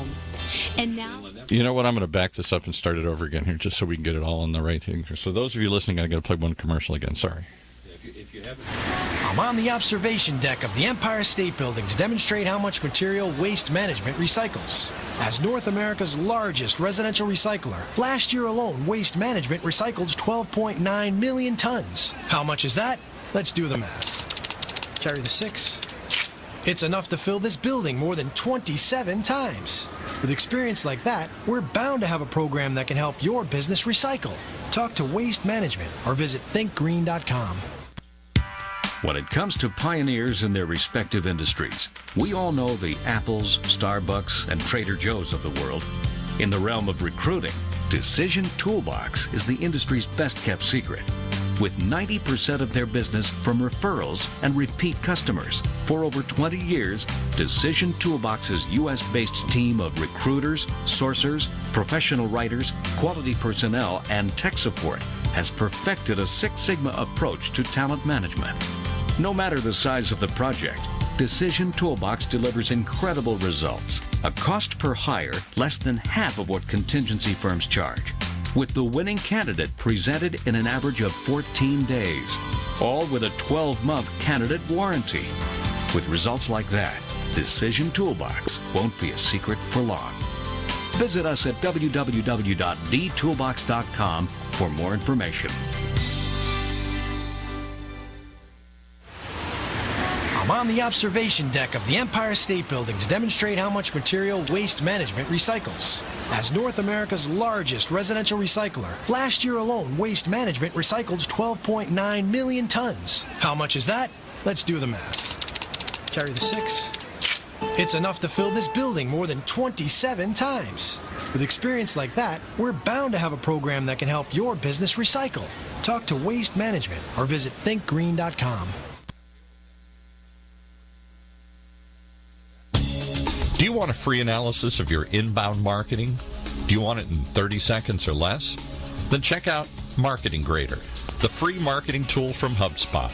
home. And now... You know what? I'm going to back this up and start it over again here just so we can get it all on the right thing. So those of you listening, I got to play one commercial again. Sorry. I'm on the observation deck of the Empire State Building to demonstrate how much material Waste Management recycles. As North America's largest residential recycler, last year alone, Waste Management recycled 12.9 million tons. How much is that? Let's do the math. Carry the 6. It's enough to fill this building more than 27 times. With experience like that, we're bound to have a program that can help your business recycle. Talk to Waste Management or visit thinkgreen.com. When it comes to pioneers in their respective industries, we all know the Apples, Starbucks, and Trader Joe's of the world. In the realm of recruiting, Decision Toolbox is the industry's best-kept secret, with 90% of their business from referrals and repeat customers. For over 20 years, Decision Toolbox's U.S.-based team of recruiters, sourcers, professional writers, quality personnel, and tech support has perfected a Six Sigma approach to talent management. No matter the size of the project, Decision Toolbox delivers incredible results. A cost per hire less than half of what contingency firms charge, with the winning candidate presented in an average of 14 days, all with a 12-month candidate warranty. With results like that, Decision Toolbox won't be a secret for long. Visit us at www.dtoolbox.com for more information. I'm on the observation deck of the Empire State Building to demonstrate how much material Waste Management recycles. As North America's largest residential recycler, last year alone, Waste Management recycled 12.9 million tons. How much is that? Let's do the math. Carry the 6. It's enough to fill this building more than 27 times. With experience like that, we're bound to have a program that can help your business recycle. Talk to Waste Management or visit thinkgreen.com. Do you want a free analysis of your inbound marketing? Do you want it in 30 seconds or less? Then check out Marketing Grader, the free marketing tool from HubSpot.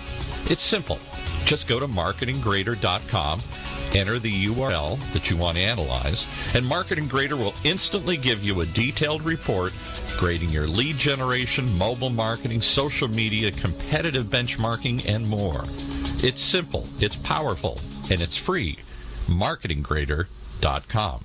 It's simple. Just go to marketinggrader.com, enter the URL that you want to analyze, and Marketing Grader will instantly give you a detailed report grading your lead generation, mobile marketing, social media, competitive benchmarking, and more. It's simple, it's powerful, and it's free. marketinggrader.com.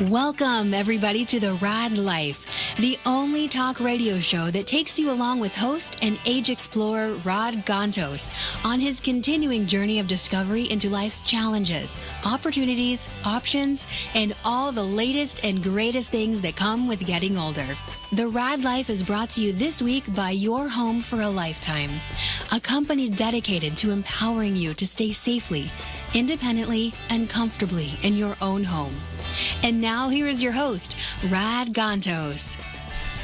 Welcome, everybody, to the Rad Life, the only talk radio show that takes you along with host and age explorer Rad Gantos on his continuing journey of discovery into life's challenges, opportunities, options, and all the latest and greatest things that come with getting older. The Rad Life is brought to you this week by Your Home for a Lifetime, a company dedicated to empowering you to stay safely, independently, and comfortably in your own home. And now here is your host, Rad Gantos.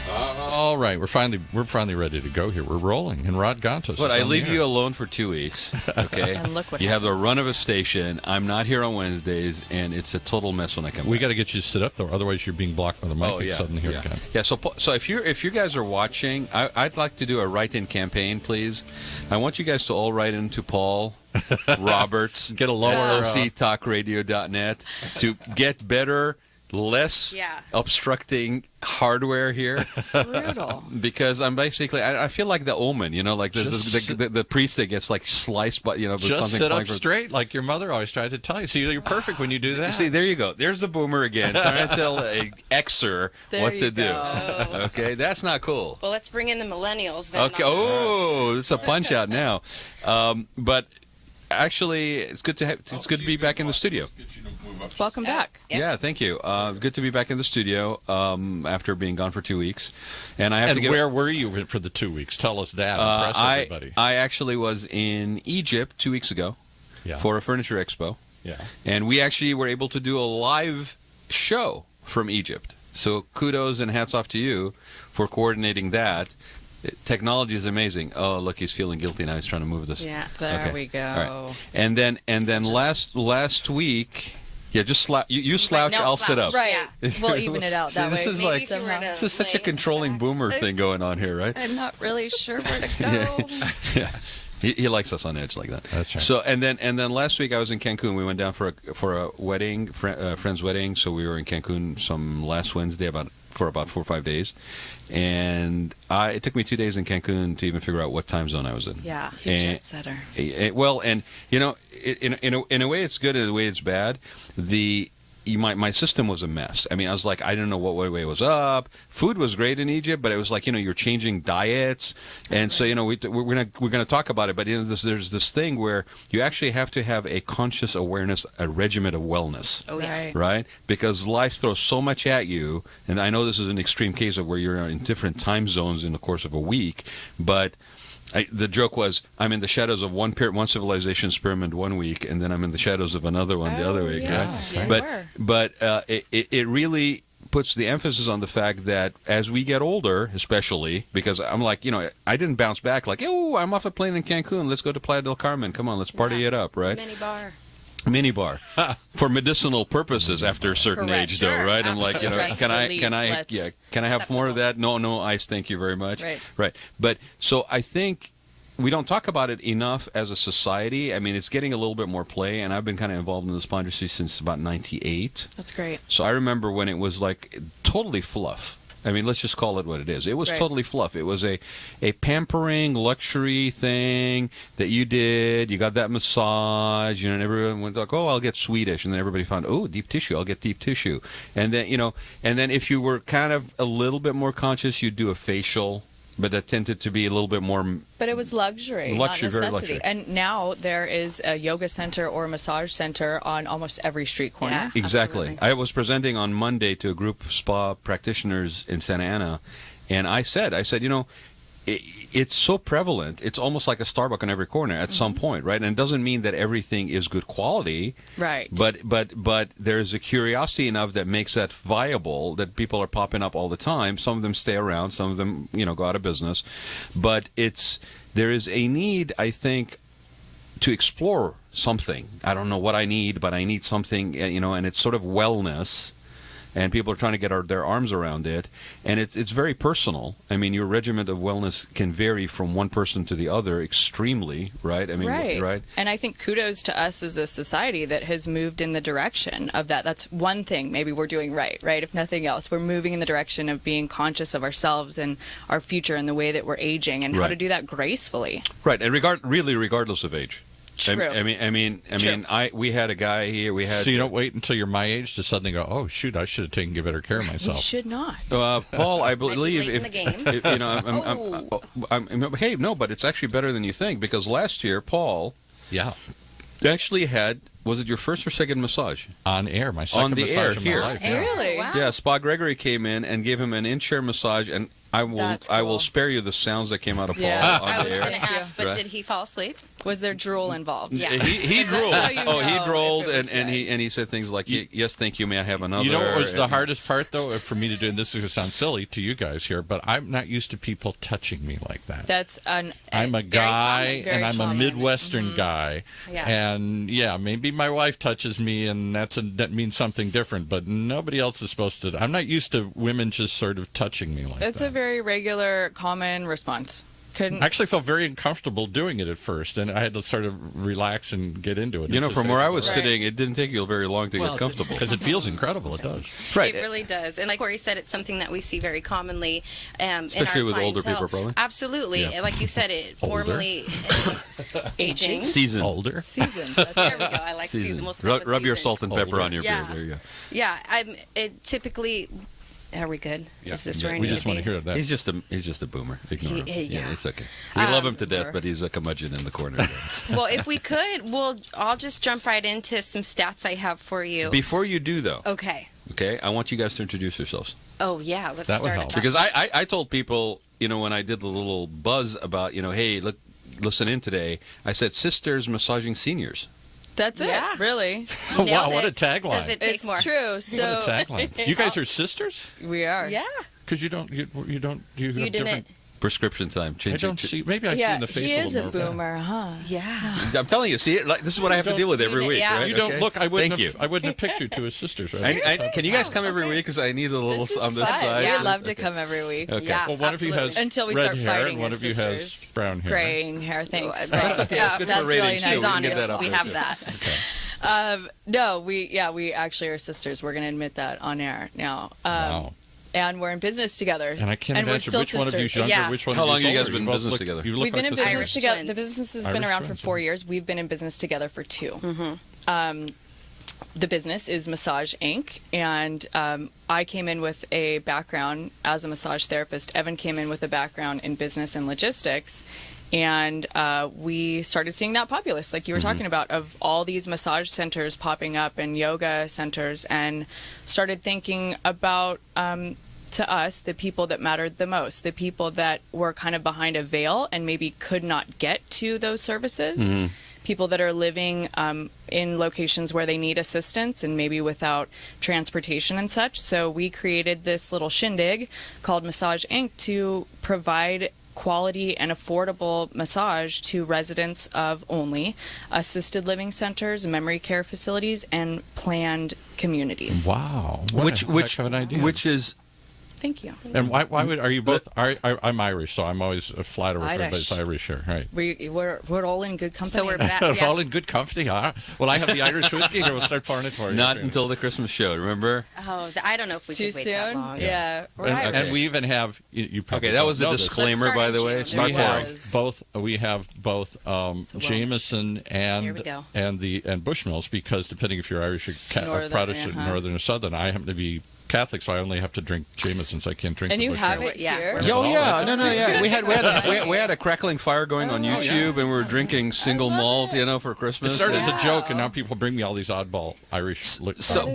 All right, we're finally ready to go here. We're rolling, and Rad Gantos. But I leave you alone for 2 weeks, okay? And look what you have the happens. run of a station. I'm not here on Wednesdays, and it's a total mess when I come We back. got to get you to sit up though, otherwise you're being blocked by the mic. Oh, yeah. Suddenly here yeah. again. Yeah, so if you guys are watching, I'd like to do a write-in campaign, please. I want you guys to all write into Paul Roberts, Get a lower LCTalkRadio.net to get better, less obstructing hardware here. Brutal. Because I'm basically, I feel like the Omen, you know, like the priest that gets like sliced, but you know, Just something sit up like straight, like your mother always tried to tell you. See, you're perfect when you do that. See, there you go. There's the boomer again, trying to tell an Xer what to do. Okay, that's not cool. Well, let's bring in the millennials then. Okay. Oh, it's a punch out now. But actually, it's good to be back in the studio. Welcome back. Yeah, thank you. Good to be back in the studio after being gone for 2 weeks. And I have to get. Where were you for the 2 weeks? Tell us that. Impress everybody. I actually was in Egypt 2 weeks ago for a furniture expo. Yeah. And we actually were able to do a live show from Egypt. So kudos and hats off to you for coordinating that. Technology is amazing. Oh, look, he's feeling guilty now. He's trying to move this. Yeah, there we go. All right. And then last week, Yeah, just you slouch, no, I'll sit up. Right. Yeah. We'll even it out See, that this way. is Maybe like- if you were to This is such a lay controlling back. boomer thing going on here, right? I'm not really sure where to go. Yeah. He likes us on edge like that. That's right. So and then last week I was in Cancun. We went down for a wedding, friend's wedding. So we were in Cancun last Wednesday for about 4 or 5 days, and it took me 2 days in Cancun to even figure out what time zone I was in. Yeah, huge And- jet setter. Well, and you know, in a way it's good, in a way it's bad. My system was a mess. I mean, I was like, I didn't know what way was up. Food was great in Egypt, but it was like, you're changing diets, and so we're gonna talk about it. But there's this thing where you actually have to have a conscious awareness, a regimen of wellness. Oh, yeah. Right? Because life throws so much at you, and I know this is an extreme case of where you're in different time zones in the course of a week, but the joke was, I'm in the shadows of one civilization's pyramid 1 week, and then I'm in the shadows of another one the other week. Yeah. Right? Yeah. But it really puts the emphasis on the fact that as we get older, especially, because I'm like, I didn't bounce back like, oh, I'm off a plane in Cancun, let's go to Playa del Carmen, come on, let's party it up, right? Mini bar for medicinal purposes after a certain Correct. age, though, Sure, right? I'm like, absolutely. can I Let's- can I have more of that? No ice, thank you very much. Right. But so I think we don't talk about it enough as a society. I mean, it's getting a little bit more play, and I've been kind of involved in this piracy since about '98. That's great. So I remember when it was like totally fluff. I mean, let's just call it what it is. It was Right. totally fluff. It was a pampering luxury thing that you did. You got that massage, and everyone went like, "Oh, I'll get Swedish," and then everybody found, "Oh, deep tissue. I'll get deep tissue." And then and then if you were kind of a little bit more conscious, you'd do a facial. But that tended to be a little bit more. But it was luxury, Luxury, not very necessity. luxury. And now there is a yoga center or a massage center on almost every street corner. Yeah. Exactly. Absolutely. I was presenting on Monday to a group of spa practitioners in Santa Ana, and I said, it's so prevalent. It's almost like a Starbucks on every corner at some point, right? And it doesn't mean that everything is good quality, Right. but there's a curiosity enough that makes that viable that people are popping up all the time. Some of them stay around, some of them go out of business, but there is a need, I think, to explore something. I don't know what I need, but I need something, and it's sort of wellness. And people are trying to get their arms around it, and it's very personal. I mean, your regimen of wellness can vary from one person to the other extremely, right? I mean, right? And I think kudos to us as a society that has moved in the direction of that. That's one thing maybe we're doing right? If nothing else, we're moving in the direction of being conscious of ourselves and our future and the way that we're aging and how Right. to do that gracefully. Right, and regardless of age. True. I mean, we had a guy here. We had So you don't wait until you're my age to suddenly go, oh shoot, I should have taken better care of We myself. should not. Paul, I believe late in the game. hey, no, but it's actually better than you think, because last year Paul Yeah, actually had, was it your first or second massage? on air, my second On the massage air, of here. my life. Yeah. Really? Wow. Yeah, Spa Gregory came in and gave him an in-chair massage, and I will That's I will cool. spare you the sounds that came out of Paul Yeah. on I the was air. going to ask, but Right. did he fall asleep? Was there drool involved? Yeah. He Is that drooled. how you know He if drooled, it was and good? he said things like, "Yes, thank you. May I have another?" You know what was the And- hardest part, though, for me to do, and this is going to sound silly to you guys here, but I'm not used to people touching me like that. That's an. I'm a very guy, common, very and I'm common. a Midwestern guy, Yeah. and maybe my wife touches me, and that means something different. But nobody else is supposed to. I'm not used to women just sort of touching me like It's that. a very regular, common response. Couldn't. I actually felt very uncomfortable doing it at first, and I had to sort of relax and get into it. from where I was Right. sitting, it didn't take you very long to get comfortable. because it feels incredible. It does. Right. It really does. And like Corey said, it's something that we see very commonly Especially in our with older clientele. people, probably. Absolutely. Yeah. Like you said, it formally aging. Seasoned. Older. Season. There we go. I like season. We'll stick with Rub your seasoned. salt and pepper Older. on your Yeah. beer. There you go. Yeah. It typically. Are we good? Yeah. Is this where I We need just to want be? to hear that. He's just a boomer. Ignore him. yeah. It's okay. We love him to death, but he's a curmudgeon in the corner. Well, if we could, I'll just jump right into some stats I have for you. Before you do, though, Okay. okay, I want you guys to introduce yourselves. Oh yeah, let's That would start help. at Because I told people, when I did the little buzz about, hey, look, listen in today, I said sisters massaging seniors. That's it. Yeah. Really. Wow, Nailed what a it. tagline! Does it take It's more? true. So What a tagline! You guys are sisters? we are. Yeah. Because you don't. You You have didn't. different. prescription time. I don't see. Maybe I've seen the face he a is a little more. boomer, huh? Yeah. I'm telling you, see, this is what I have to deal with every week. Yeah. Right? You don't Okay? look. I wouldn't. Thank have, you. I wouldn't have picked you to his sisters. Right? Can you guys come every week? Because I need a little This is on this fun. side. Yeah, I'd love to Okay. come every week. Okay. Yeah, Well, one of you has absolutely. Until we red start hair, fighting and one as of you has sisters. brown hair. Graying hair, thanks. That's okay. It's good for That's ratings, really too. nice. We can get honest. that up We there, have too. that. No, we actually are sisters. We're going to admit that on air now. Wow. And we're in business together. And I can't we're imagine still which one of you is sisters. younger, Yeah. which one How of long you have you guys older. been in both business look- together? You look We've been like in the same. business Irish together. twins. The business has been Irish around for twins, 4 yeah. years. We've been in business together for 2. The business is Massage Inc. And I came in with a background as a massage therapist. Evan came in with a background in business and logistics. And we started seeing that populace, like you were talking about, of all these massage centers popping up and yoga centers, and started thinking about, to us, the people that mattered the most, the people that were kind of behind a veil and maybe could not get to those services. People that are living in locations where they need assistance and maybe without transportation and such. So we created this little shindig called Massage Inc. to provide quality and affordable massage to residents of only assisted living centers, memory care facilities, and planned communities. Wow. What a heck of an idea. Which is Thank you. And why would are you both? I'm Irish, so I'm always flattered with everybody's Irish. Irish here, right? We're all in good company. So we're back. Yeah. All in good company, huh? Well, I have the Irish whiskey here. We'll start pouring it for you. not until the Christmas show. Remember? Oh, I don't know if we too could wait that soon. long. Yeah, we're And, Irish. and we even have you probably Okay, that was the don't know this. disclaimer, Let's by start the in way. June. Start We pouring. have both. We have both Welsh. Jameson Here we and go. and Bushmills, because depending if you're Irish or Northern, Protestant, uh-huh. Northern or Southern, I happen to be Catholic, so I only have to drink Jamesons. I can't drink. And the you have Bushmills. it Yeah, here. we're- Oh yeah, no, yeah. We had Yeah. we had a crackling fire going on YouTube, and we were drinking single love malt, it. for It Christmas. started as a Wow. joke, and now people bring me all these oddball Irish. So,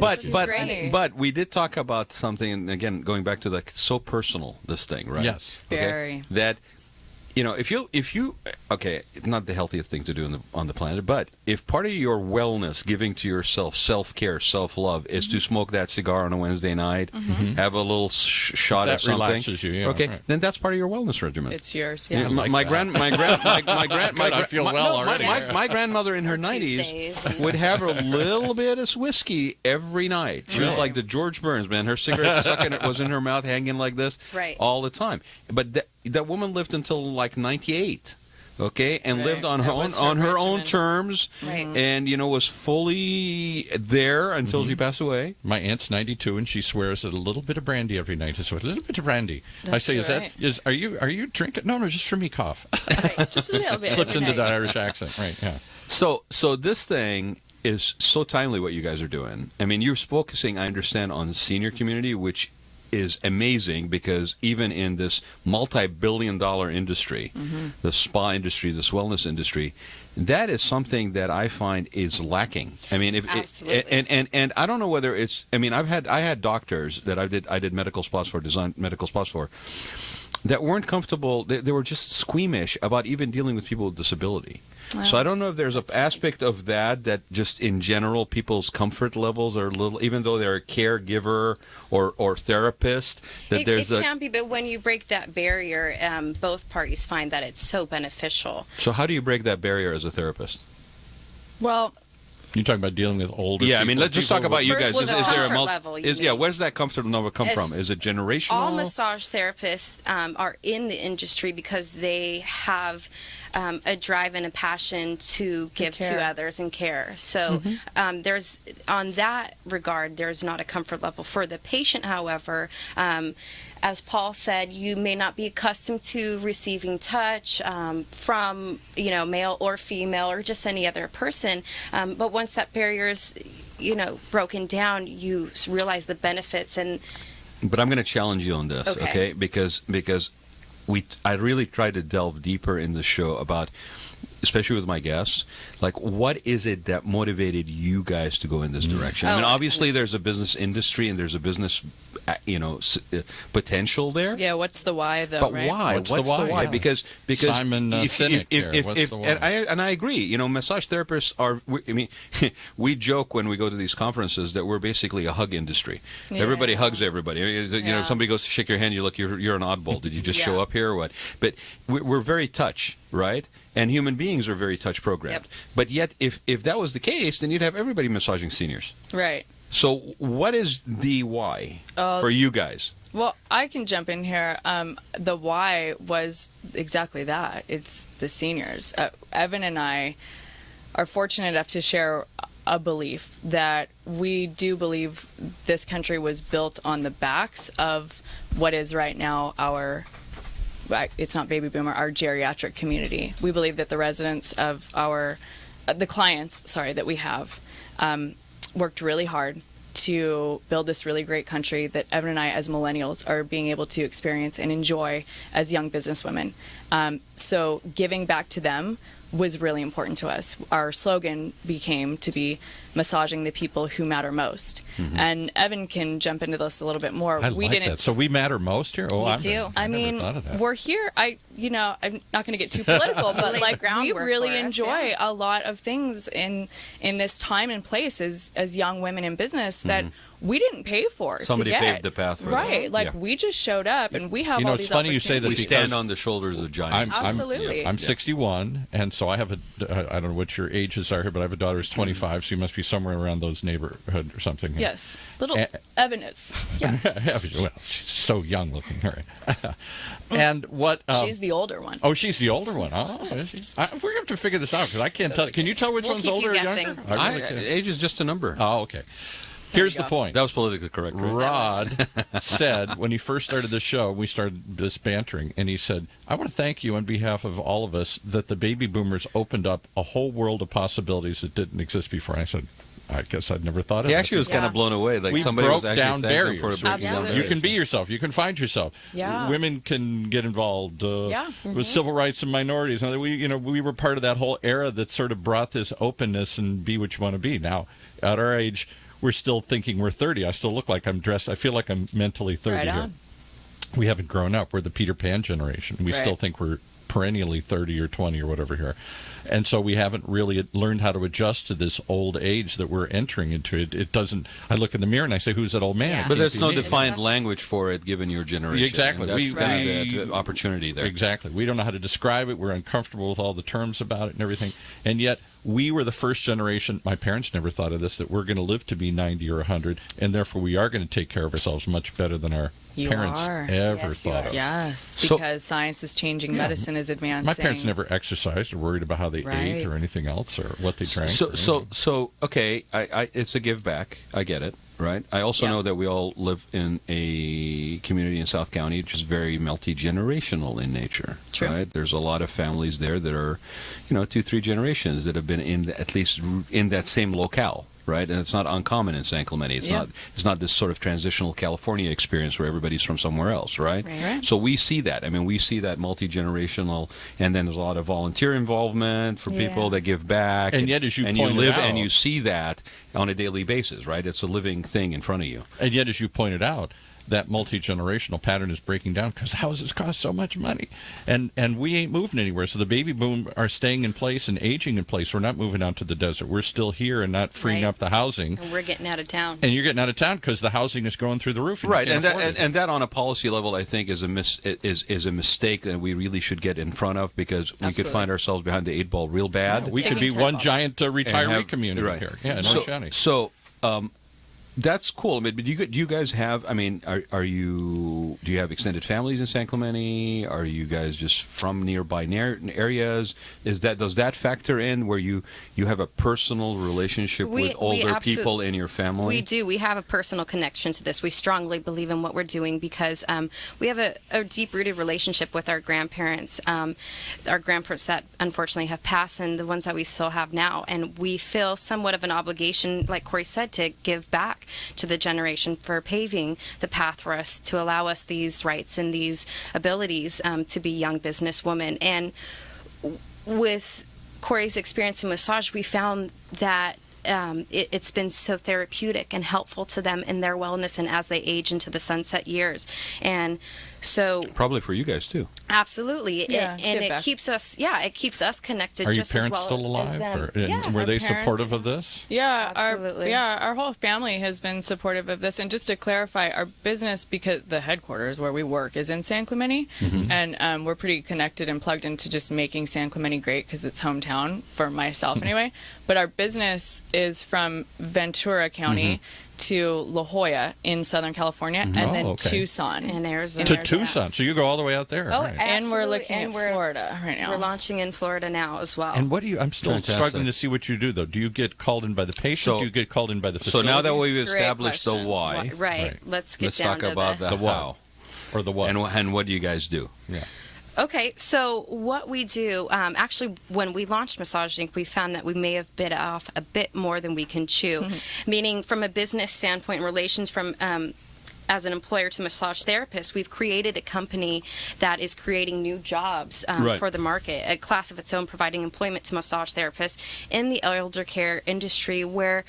That is but great. but we did talk about something, and again, going back to so personal, this thing, right? Yes. Very. That, if you okay, it's not the healthiest thing to do on the planet, but if part of your wellness, giving to yourself, self-care, self-love, is to smoke that cigar on a Wednesday night, have a little shot That of something, relaxes you, yeah, okay, right. then that's part of your wellness regimen. It's yours. Yeah, Yeah. like my that. grand, I feel well already. My grandmother in her Tuesdays 90s and- would have a little bit of whiskey every night. She was Really? like the George Burns, man. Her cigarette was in her mouth, hanging like this, Right. all the time. But that woman lived until like 98. Okay, and Right. lived on That her was own her own regimen. terms, Right. and was fully there until she passed away. My aunt's 92, and she swears at a little bit of brandy every night. I swear, a little bit of brandy. I That's say, right. are you drinking? No, just for me, cough. Right, just a little bit. Slips every into night. that Irish accent, right? Yeah. So this thing is so timely, what you guys are doing. I mean, you're focusing, I understand, on the senior community, which is amazing, because even in this multi-billion-dollar industry, the spa industry, this wellness industry, that is something that I find is lacking. I mean, Absolutely. and I don't know whether it's. I mean, I had doctors that I did medical spas for, designed medical spas for, that weren't comfortable. They were just squeamish about even dealing with people with disability. So I don't know if there's an aspect of that just in general people's comfort levels are a little, even though they're a caregiver or therapist, that It can be, but when you break that barrier, both parties find that it's so beneficial. So how do you break that barrier as a therapist? Well, You're talking about dealing with older. Yeah, I mean, people, let's just talk people about you First guys. with the Is there a comfort level, you mean. where's that comfort level come As from? Is it generational? All massage therapists are in the industry because they have a drive and a passion to give to care. others and care. So there's, on that regard, there's not a comfort level. For the patient, however, as Paul said, you may not be accustomed to receiving touch from, male or female or just any other person. But once that barrier is, broken down, you realize the benefits. And But I'm going to challenge you on this, okay? Because I really try to delve deeper in the show about especially with my guests, like, what is it that motivated you guys to go in this direction? I mean, obviously there's a business industry and there's a business, potential there. Yeah, what's the why though? But right? why? What's the why? Yeah. Because Simon Sinek there. What's the why? And I agree. Massage therapists are. I mean, we joke when we go to these conferences that we're basically a hug industry. Yeah. Everybody hugs everybody. If somebody goes to shake your hand, you look, you're an oddball. Did you just show up here or what? But we're very touch, right? And human beings are very touch programmed. Yep. But yet, if that was the case, then you'd have everybody massaging seniors. Right. So, what is the why for you guys? Well, I can jump in here. The why was exactly that. It's the seniors. Evan and I are fortunate enough to share a belief that we do believe this country was built on the backs of what is right now it's not baby boomer, our geriatric community. We believe that the residents of the clients, that we have, worked really hard to build this really great country that Evan and I, as millennials, are being able to experience and enjoy as young businesswomen. So giving back to them was really important to us. Our slogan became to be massaging the people who matter most. Mm-hmm. And Evan can jump into this a little bit more. I like that. So we matter most here? Oh, we do. I mean, we're here. I'm not going to get too political, but we really enjoy a lot of things in this time and place as young women in business that we didn't pay for. Somebody to get. paved the path for right. that. We just showed up and we have all these it's funny you say that we stand on the shoulders of giants. Absolutely. I'm 61, and so I have I don't know what your ages are here, but I have a daughter who's 25, so you must be somewhere around those neighborhood or something. Yes. Evan is. Yeah. Well, she's so young looking. All right. And what... she's the older one. Oh, she's the older one. Oh, we're going to have to figure this out, because I can't tell. Can you tell which one's older or younger? Age is just a number. Oh, okay. Here's the point. That was politically correct, right? Rod said when he first started the show, we started this bantering, and he said, I want to thank you on behalf of all of us that the baby boomers opened up a whole world of possibilities that didn't exist before. I said, I guess I'd never thought of it. He actually was kind of blown away. Like, we somebody broke was actually down barriers. For breaking down barriers. You can be yourself. You can find yourself. Yeah. Women can get involved with civil rights and minorities. And we were part of that whole era that sort of brought this openness and be what you want to be. Now, at our age, we're still thinking we're 30. I still look like I'm dressed. I feel like I'm mentally 30 right here. We haven't grown up. We're the Peter Pan generation. We still think we're perennially 30 or 20 or whatever here. And so we haven't really learned how to adjust to this old age that we're entering into. It doesn't. I look in the mirror and I say, "Who's that old man?" Yeah. But there's no defined language for it, given your generation. Exactly. That's kind of the opportunity there. Exactly. We don't know how to describe it. We're uncomfortable with all the terms about it and everything. And yet, we were the first generation. My parents never thought of this, that we're going to live to be 90 or 100, and therefore we are going to take care of ourselves much better than our parents ever thought of. Yes, because science is changing, medicine is advancing. My parents never exercised or worried about how they ate or anything else or what they drank. So okay, it's a give back. I get it, right? I also know that we all live in a community in South County which is very multi-generational in nature. True. Right? There's a lot of families there that are, 2-3 generations that have been at least in that same locale. Right, and it's not uncommon in San Clemente. It's not this sort of transitional California experience where everybody's from somewhere else, right? So we see that. I mean, we see that multi-generational, and then there's a lot of volunteer involvement for people that give back. And yet, as you pointed live out, and you see that on a daily basis, right? It's a living thing in front of you. And yet, as you pointed out, that multi-generational pattern is breaking down because houses cost so much money, and we ain't moving anywhere. So the baby boom are staying in place and aging in place. We're not moving out to the desert. We're still here and not freeing up the housing. And we're getting out of town. And you're getting out of town because the housing is going through the roof. Right, and that on a policy level, I think, is a mistake that we really should get in front of, because we could find ourselves behind the 8 ball real bad. We could be one giant retiree community here. Yeah, in Orange County. So. That's cool. I mean, but do you guys have? I mean, do you have extended families in San Clemente? Are you guys just from nearby areas? Does that factor in where you have a personal relationship with older people in your family? We do. We have a personal connection to this. We strongly believe in what we're doing because we have a deep-rooted relationship with our grandparents that unfortunately have passed, and the ones that we still have now. And we feel somewhat of an obligation, like Corey said, to give back to the generation for paving the path for us, to allow us these rights and these abilities to be young businesswomen. And with Corey's experience in massage, we found that it's been so therapeutic and helpful to them in their wellness and as they age into the sunset years. And so Probably for you guys too. absolutely, Yeah, it back. keeps us connected. Are your just parents as well still alive? as them. Or, and Yeah. were our they parents- supportive of this? Yeah, Absolutely. our whole family has been supportive of this. And just to clarify, our business, because the headquarters where we work is in San Clemente, and we're pretty connected and plugged into just making San Clemente great because it's hometown for myself anyway. But our business is from Ventura County to La Jolla in Southern California, and then okay. Tucson. In Arizona. To Arizona. Tucson. So you go all the way out there. Oh, right. And we're absolutely. looking And at we're- Florida right now. We're launching in Florida now as well. And what do you? I'm still Fantastic. struggling to see what you do, though. Do you get called in by the patient? So- do you get called in by the So facility? now that we've Great established the question. why, Right. Right. Let's get let's down talk to about the what. how. or the what? And what do you guys do? yeah. Okay, so what we do, actually, when we launched Massage Inc., we found that we may have bit off a bit more than we can chew, meaning from a business standpoint, relations from as an employer to massage therapists, we've created a company that is creating new jobs Right. for the market, a class of its own, providing employment to massage therapists in the elder care industry where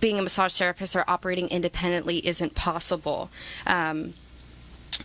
being a massage therapist or operating independently isn't possible.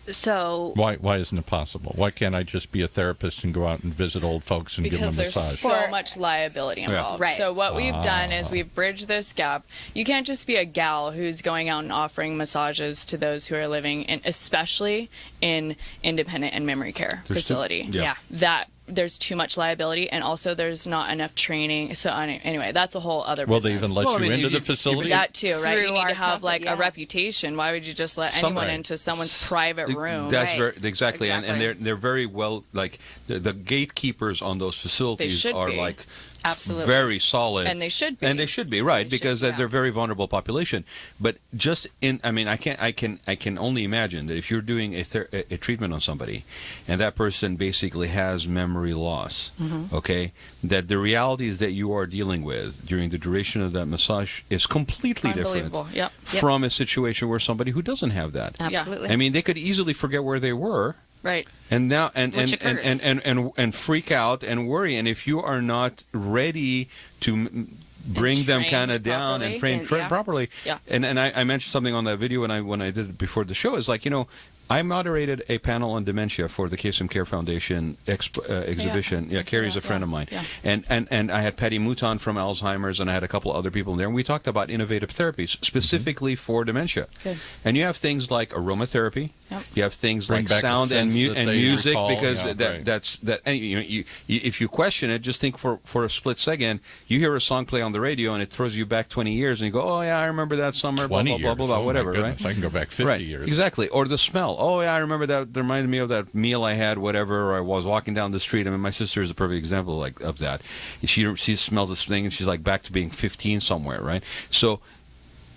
So Why isn't it possible? Why can't I just be a therapist and go out and visit old folks and give because them a there's massage? so For- much liability involved. Right. So what we've done is we've bridged this gap. You can't just be a gal who's going out and offering massages to those who are living in, especially in independent and memory care facility. yeah. That there's too much liability, and also there's not enough training. So anyway, that's a whole other Will business. they even let Well, I you mean, into you- the facility? that too, right? Through You need our to have like company, a yeah. reputation. Why would you just let Some- anyone Right. into someone's private room? That's Right. very exactly, And Exactly. they're very well, like the gatekeepers on those facilities should are be. like Absolutely. very solid, And they should be. and they should be right They because should, yeah. they're a very vulnerable population. But just in, I mean, I can only imagine that if you're doing a treatment on somebody, and that person basically has memory loss, okay, that the realities that you are dealing with during the duration of that massage is completely different Unbelievable. Yep. from a situation where somebody who doesn't have that. Absolutely. I mean, they could easily forget where they were. Right. And now and Which and, and, occurs. and freak out and worry, and if you are not ready to bring them trained kind of down properly. and train And- yeah. properly, Yeah. and I mentioned something on that video when I did it before the show, is like, you know, I moderated a panel on dementia for the KSM Care Foundation exhibition. Yeah, Carrie's a friend of mine. Yeah. And I had Patty Mouton from Alzheimer's, and I had a couple of other people in there, and we talked about innovative therapies specifically for dementia. Good. And you have things like aromatherapy. Yep. You have things Bring like back the sound and, sense that and they music, recall, because yeah, right. that's and, you know, you if you question it, just think for a split second, you hear a song play on the radio and it throws you back 20 years, and you go, oh yeah, I remember that summer, blah 20 blah years. blah blah blah, Oh, my whatever, goodness. right? I can go back 50 right, years. exactly. Or the smell. Oh yeah, I remember that. That reminded me of that meal I had, whatever. Or I was walking down the street. I mean, my sister is a perfect example like of that. She smells this thing and she's like back to being 15 somewhere, right? So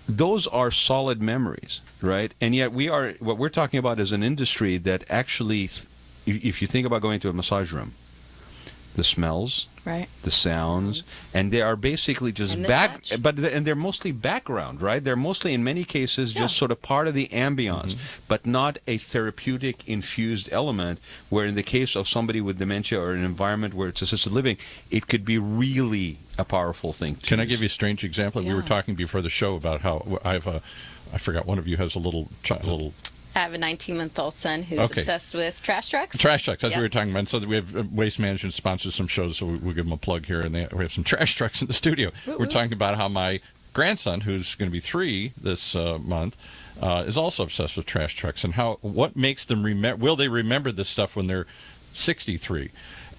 those are solid memories, right? And yet what we're talking about is an industry that actually, if you think about going to a massage room, the smells, Right. the sounds, and they are basically just And the touch. and they're mostly background, right? They're mostly in many cases just sort of part of the ambiance, but not a therapeutic infused element, where in the case of somebody with dementia or an environment where it's assisted living, it could be really a powerful thing to Can I use. give you a strange example? We were Yeah. talking before the show about how I forgot, one of you has a little I have a 19-month-old son who's Okay. obsessed with trash trucks. trash trucks. That's Yep. what we were talking about. So we have Waste Management sponsors some shows, so we'll give them a plug here. And we have some trash trucks in the studio. We're talking about how my grandson, who's going to be 3 this month, is also obsessed with trash trucks, and what makes them remember. Will they remember this stuff when they're 63?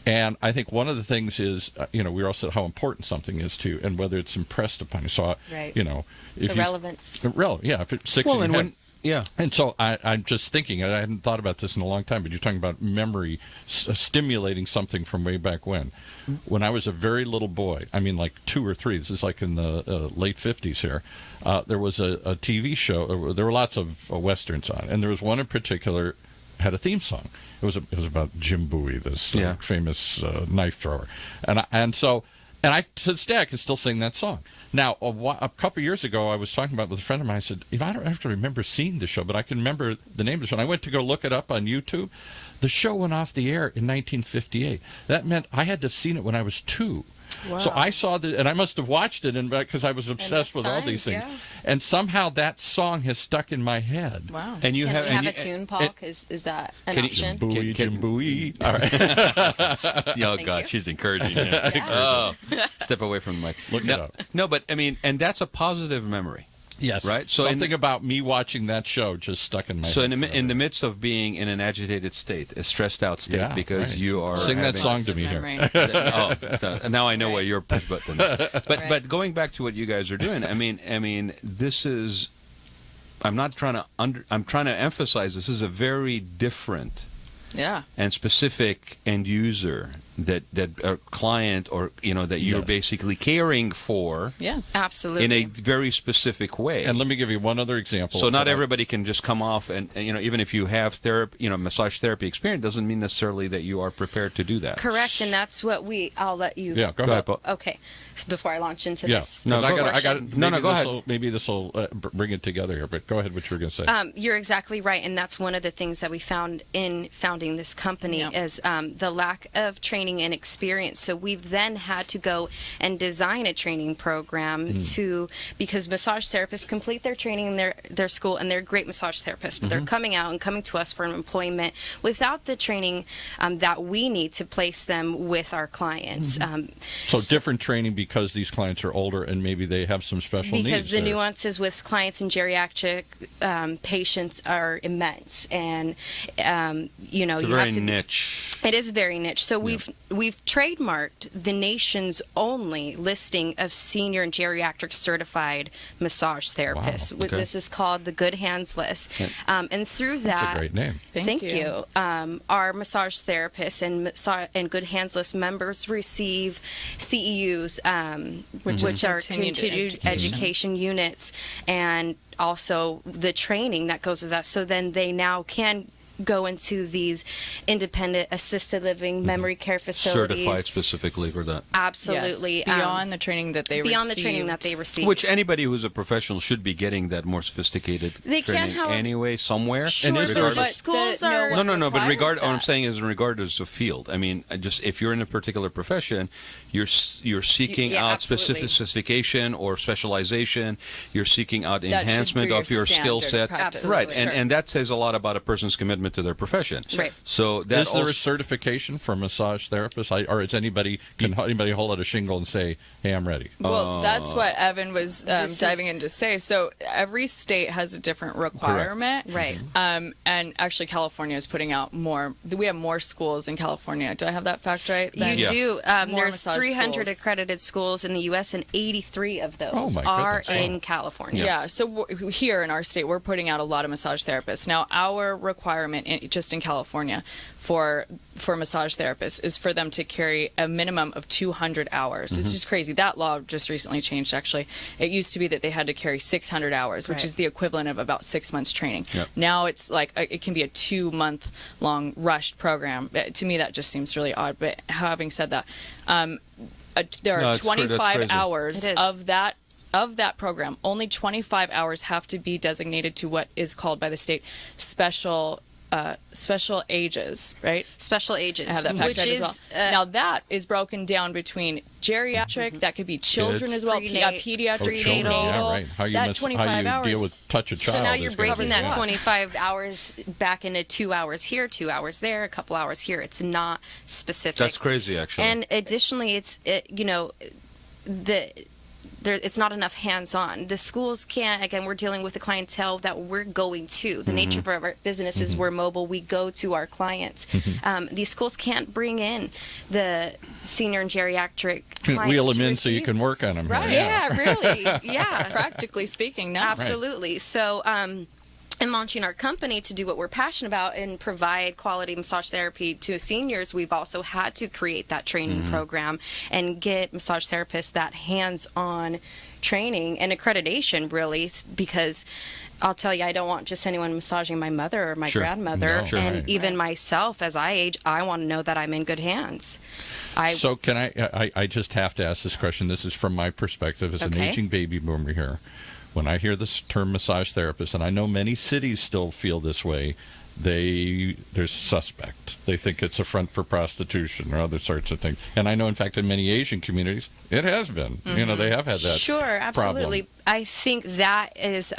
And I think one of the things is, we also how important something is to, and whether it's impressed upon you. So, Right. if The relevance. yeah, if it's 60, Well, and when yeah. and so I'm just thinking, I hadn't thought about this in a long time, but you're talking about memory stimulating something from way back when. When I was a very little boy, I mean like 2 or 3, this is like in the late 50s here, there was a TV show, there were lots of Westerns on, and there was one in particular had a theme song. It was about Jim Bowie, this Yeah. famous knife thrower. And so And to this day, I can still sing that song. Now, a couple of years ago, I was talking about it with a friend of mine. I said, I don't have to remember seeing the show, but I can remember the name of the show. And I went to go look it up on YouTube. The show went off the air in 1958. That meant I had to have seen it when I was 2. Wow. So I saw and I must have watched it, because I was obsessed with all these things. Yeah. And somehow that song has stuck in my head. Wow. And you Can have, we and have a tune, Paul? Is that an can you- option? Booey, Can- Jimbooey. All right. Oh Thank God, you. she's encouraging you. Oh, step away from the mic. Look it up. No, but I mean, and that's a positive memory. Yes. Right? So something about me watching that show just stuck in my So head. in the midst of being in an agitated state, a stressed out state, Yeah, because right. you are Sing that having- song to me here. Memory. Oh, so now I know what Right. your push button is. But Right. going back to what you guys are doing, I mean, this is. I'm not trying to I'm trying to emphasize this is a very different Yeah. and specific end user that a client or that you're Yes. basically caring for Yes. Absolutely. in a very specific way. And let me give you one other example. So not that I- everybody can just come off and even if you have therapy, massage therapy experience, doesn't mean necessarily that you are prepared to do that. Correct, and that's what I'll let you. Yeah, go Go ahead. ahead, Paul. Okay, so before I launch into Yeah. this. No, I go got. portion. No, go ahead. Maybe this will bring it together here. But go ahead. What you were going to say? You're exactly right, and that's one of the things that we found in founding this company Yep. is the lack of training and experience. So we've then had to go and design a training program because massage therapists complete their training in their school, and they're great massage therapists, but they're coming out and coming to us for employment without the training that we need to place them with our clients. So different training because these clients are older and maybe they have some special needs. Because the there. nuances with clients and geriatric patients are immense, and It's you a have very to. niche. It is very niche. So we've trademarked the nation's only listing of senior and geriatric certified massage therapists. okay. This is called the Good Hands List, and through that. That's a great name. Thank you. Our massage therapists and Good Hands List members receive CEUs, which are continued continued education. education units, and also the training that goes with that. So then they now can go into these independent assisted living memory care facilities. Certified specifically for that. Absolutely. Yes. Beyond the training that they beyond the received. training that they receive. Which anybody who's a professional should be getting that more sophisticated They can, training however- anyway, somewhere. Sure, And is but there- the But schools the- no, are. what- No, but requires what I'm that? saying is in regardless of field. I mean, just if you're in a particular profession, you're seeking Yeah, out absolutely. specification or specialization. You're seeking out That should enhancement be of your skill standard set. practice. Right, Absolutely. and that says a lot about a person's commitment to their profession. Right. So that Is there also, a certification for massage therapists, or is anybody hold out a shingle and say, "Hey, I'm ready"? Well, that's what Evan was This is- diving in to say. So every state has a different requirement. Right. And actually, California is putting out more. We have more schools in California. Do I have that fact right? You Yeah. do. More There's massage 300 schools. accredited schools in the U.S., and 83 of those Oh, my are goodness. in California. Yeah. So here in our state, we're putting out a lot of massage therapists. Now, our requirement just in California for massage therapists is for them to carry a minimum of 200 hours. It's just crazy. That law just recently changed, actually. It used to be that they had to carry 600 hours, which Right. is the equivalent of about 6 months training. Yep. Now it's like it can be a 2-month-long rushed program. To me, that just seems really odd. But having said that, there No, are that's 25 crazy. hours It is. of that program. Only 25 hours have to be designated to what is called by the state special ages, right? Special ages, I have that fact which right is as well. Now that is broken down between geriatric, that could be children Kids. as well, Prenat- pediatric, children, neonatal. yeah, right. How you, that 25 hours. deal with touch a child. so now is you're gonna breaking be that a lot. 25 hours back into 2 hours here, 2 hours there, a couple hours here. It's not specific. that's crazy, actually. And additionally, it's not enough hands-on. The schools can't. Again, we're dealing with the clientele that we're going to. The nature of our business is we're mobile. We go to our clients. These schools can't bring in the senior and geriatric clients. Wheel to them in so you receive. can work on them. Right. Yeah, really. Yeah. Practically speaking, no. Absolutely. So, in launching our company to do what we're passionate about and provide quality massage therapy to seniors, we've also had to create that training program and get massage therapists that hands-on training and accreditation, really, because I'll tell you, I don't want just anyone massaging my mother or my Sure. grandmother, No. Sure. and Right. even myself as I age. I want to know that I'm in good hands. So can I just have to ask this question. This is from my perspective as an Okay. aging baby boomer here. When I hear this term massage therapist, and I know many cities still feel this way, they're suspect. They think it's a front for prostitution or other sorts of things. And I know, in fact, in many Asian communities, it has been. You know, they have had that Sure, absolutely. problem. I think that is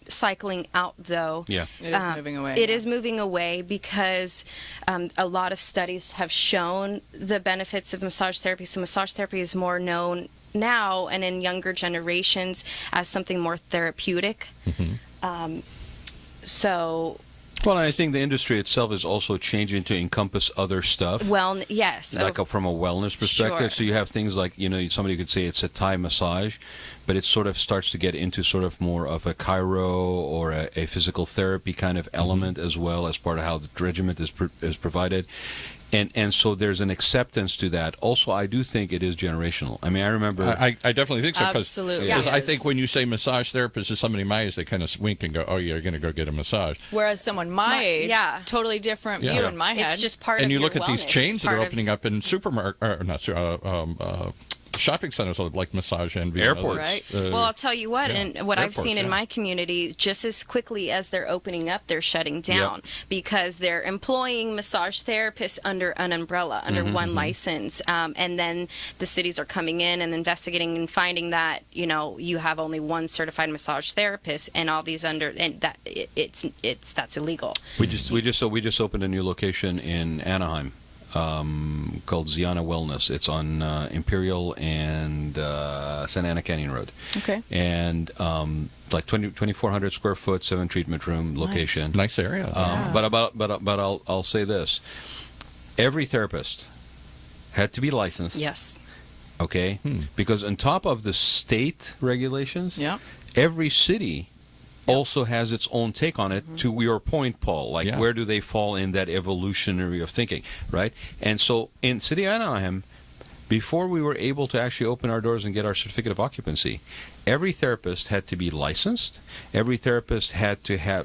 cycling out, though. Yeah. It is moving away. It is moving away because a lot of studies have shown the benefits of massage therapy. So massage therapy is more known now and in younger generations as something more therapeutic. So, Well, and I think the industry itself is also changing to encompass other stuff. well, yes. Like from a wellness perspective. Sure. So you have things like, somebody could say it's a Thai massage, but it sort of starts to get into sort of more of a chiro or a physical therapy kind of element as well, as part of how the regimen is provided. And so there's an acceptance to that. Also, I do think it is generational. I mean, I remember... I definitely think so. Absolutely. Because it I is. think when you say massage therapist to somebody my age, they kind of wink and go, oh, yeah, you're going to go get a massage. Whereas someone my age, yeah. totally different Yeah. view in my head. It's just part And of you your look at these wellness. chains It's that are part of- opening up in shopping centers like Massage Envy. and Airports. others. Well, I'll tell you what, yeah. and what I've Airports, seen in yeah. my community, just as quickly as they're opening up, they're shutting down because they're employing massage therapists under an umbrella, under one license. And then the cities are coming in and investigating and finding that, you have only one certified massage therapist and all these and that that's illegal. We just opened a new location in Anaheim called Ziana Wellness. It's on Imperial and Santa Ana Canyon Road. Okay. And like 2,400 square foot, 7 treatment room location. Nice area. But I'll say this: every therapist had to be licensed. Yes. Okay, because on top of the state regulations, Yeah. every city also has its own take on it. To your point, Paul, like Yeah. where do they fall in that evolutionary of thinking, right? And so in City of Anaheim, before we were able to actually open our doors and get our certificate of occupancy, every therapist had to be licensed. Every therapist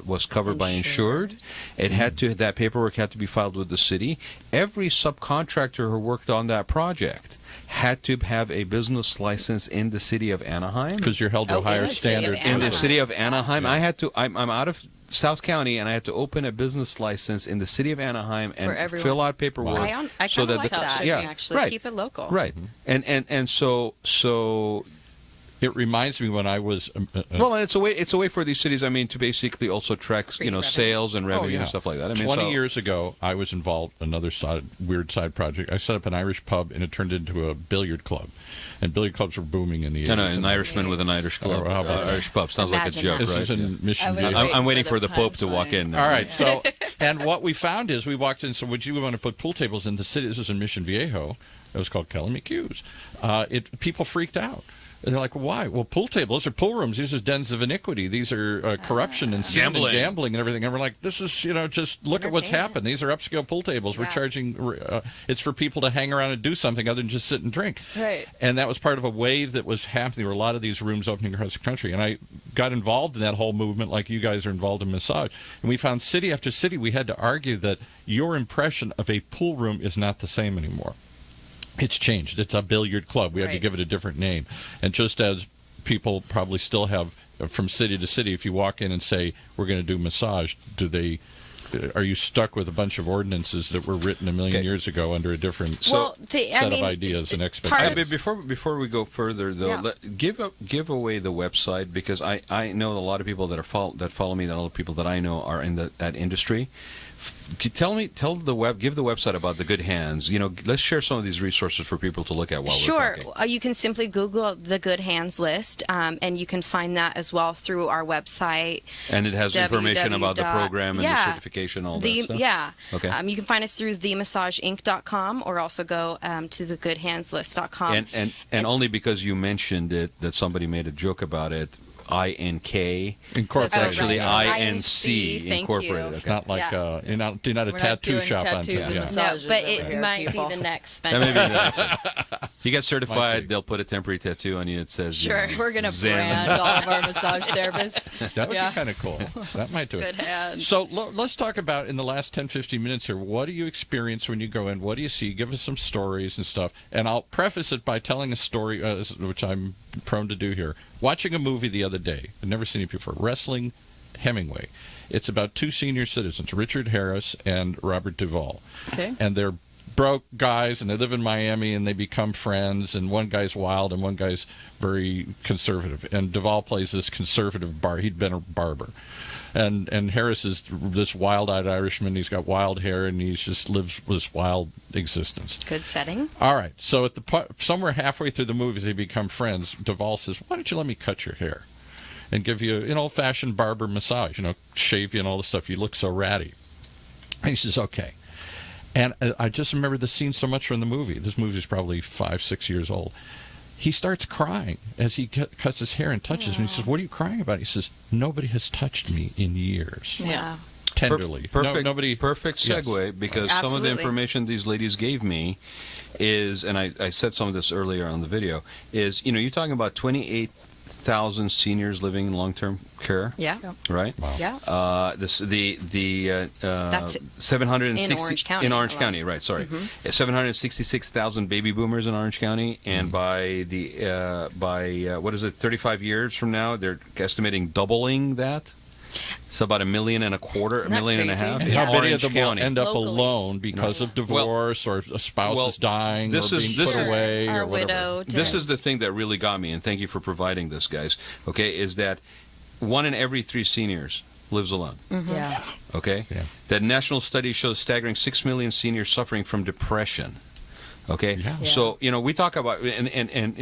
was covered by insured. It had to, that paperwork had to be filed with the city. Every subcontractor who worked on that project had to have a business license in the city of Anaheim. Because you're held to a in higher the city of standard. In the Anaheim. city of Anaheim, I'm out of South County, and I had to open a business license in the city of Anaheim and For everyone. fill out paperwork. I so kind of like the- that. yeah, Actually, right. keep it local. Right, and so It reminds me when I was well, and it's a way for these cities, I mean, to basically also track Revenue. sales and revenue yeah. and stuff like that. I mean, 20 so- years ago, I was involved in another weird side project. I set up an Irish pub, and it turned into a billiard club. And billiard clubs were booming in the 80s. No, an And Irishman with an Irish club, Oh, how about that? Irish pub sounds like a Imagine joke, that. This right? is in Mission I was View. waiting I'm waiting for for the the Pope to walk punchline. in. All right, so, and what we found is we walked in, so would you want to put pool tables in the city? This was in Mission Viejo. It was called Kelly McHugh's. People freaked out. And they're like, why? Well, pool tables are pool rooms. These are dens of iniquity. These are corruption and sin and gambling and everything. And we're like, this is, just look at what's Entertainment. happened. These are upscale pool tables. We're Yeah. charging, it's for people to hang around and do something other than just sit and drink. Right. And that was part of a wave that was happening. There were a lot of these rooms opening across the country. And I got involved in that whole movement like you guys are involved in massage. And we found city after city, we had to argue that your impression of a pool room is not the same anymore. It's changed. It's a billiard club. We had to Right. give it a different name. And just as people probably still have from city to city, if you walk in and say, we're going to do massage, are you stuck with a bunch of ordinances that were written a million years ago under a different set of ideas and expectations? Before we go further, though, give away the website, because I know a lot of people that follow me, and a lot of people that I know are in that industry. Give the website about the Good Hands. Let's share some of these resources for people to look at while we're talking. You can simply Google the Good Hands list, and you can find that as well through our website. And it has information about the program and the certification, all that stuff? Yeah. Okay. You can find us through themassageinc.com or also go to thegoodhandslist.com. And only because you mentioned it that somebody made a joke about it. I-N-K. Incorporated. It's actually right. I-N-C, Thank incorporated. you. Okay. It's not like Yeah. you're not a We're tattoo not doing shop on tattoos and yeah. No, massages but over it here, might people. be the next That may venture. be the next thing. You get Might certified, be. they'll put a temporary tattoo on you. It says, you Sure. know, We're going to Zen. brand all of our massage therapists. That would Yeah. be kind of cool. That might do it. Good hands. So let's talk about in the last 10, 15 minutes here, what do you experience when you go in? What do you see? Give us some stories and stuff. And I'll preface it by telling a story, which I'm prone to do here. Watching a movie the other day. I'd never seen it before. Wrestling Hemingway. It's about two senior citizens, Richard Harris and Robert Duvall. Okay. And they're broke guys, and they live in Miami, and they become friends, and one guy's wild and one guy's very conservative. And Duvall plays this conservative he'd been a barber. And Harris is this wild-eyed Irishman. He's got wild hair, and he just lives this wild existence. Good setting. All right, so at somewhere halfway through the movies, they become friends. Duvall says, "Why don't you let me cut your hair and give you an old-fashioned barber massage? Shave you and all the stuff. You look so ratty." And he says, "Okay." And I just remember the scene so much from the movie. This movie's probably 5, 6 years old. He starts crying as he cuts his hair and touches me. He says, "What are you crying about?" He says, "Nobody has touched me in years." Yeah. Tenderly. Perfect, Nobody. perfect Yes. segue, because some of the Absolutely. information these ladies gave me is, and I said some of this earlier on the video, is, you're talking about 28,000 seniors living in long-term care, Yeah. right? Wow. Yeah. That's 760 in Orange County in Orange alone. County, right? Sorry, 766,000 baby boomers in Orange County, and by what is it, 35 years from now, they're estimating doubling that. So about 1.25 million, Isn't that $1.5 million crazy? And in how many of Orange them will County. end up Locally. alone because of divorce or a spouse is dying this or is- being this put is- away Our or whatever? widow. This is the thing that really got me, and thank you for providing this, guys. Okay, is that 1 in every 3 seniors lives alone. Yeah. Okay, Yeah. that national study shows staggering 6 million seniors suffering from depression. Okay, Yeah. so we talk about and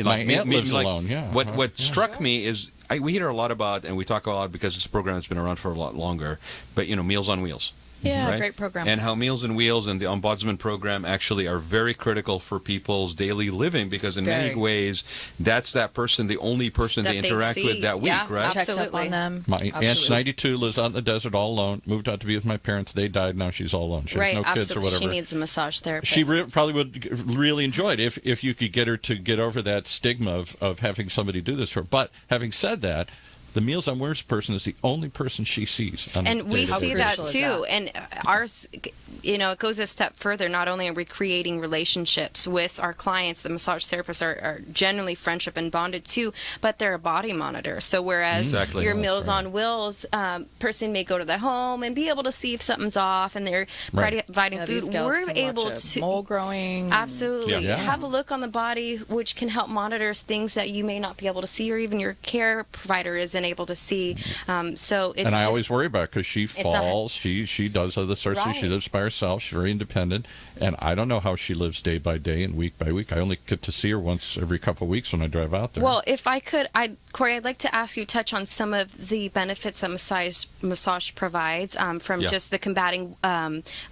My like aunt lives like, alone, yeah. What Yeah. struck me is we hear a lot about, and we talk a lot because it's a program that's been around for a lot longer. But Meals on Wheels. Yeah, right? great program. And how Meals on Wheels and the Ombudsman program actually are very critical for people's daily living, because in many Very. ways, that's the only person That they they interact see. with that week, Yeah, right? Checks up Absolutely. on them. My aunt's Absolutely. 92, lives out in the desert all alone, moved out to be with my parents. They died. Now she's all alone. She Right. has no kids or Absolutely. whatever. She needs a massage therapist. She probably would really enjoy it if you could get her to get over that stigma of having somebody do this for her. But having said that, the Meals on Wheels person is the only person she sees. On a And we day-to-day see basis. that crucial is too. that? And ours, it goes a step further. Not only are we creating relationships with our clients, the massage therapists are generally friendship and bonded too, but they're a body monitor. So whereas Exactly. your That's Meals right. on Wheels person may go to the home and be able to see if something's off, and they're Right. providing Yeah, food, these gals we're can able watch a to mole growing. absolutely Yeah. have a look on the body, which can help monitor things that you may not be able to see, or even your care provider isn't able to see. So it's And I just, always worry about it because she falls. She does other sorts of things. She Right. lives by herself. She's very independent. And I don't know how she lives day by day and week by week. I only get to see her once every couple of weeks when I drive out there. Well, if I could, Corey, I'd like to ask you to touch on some of the benefits that massage provides from Yeah. just the combating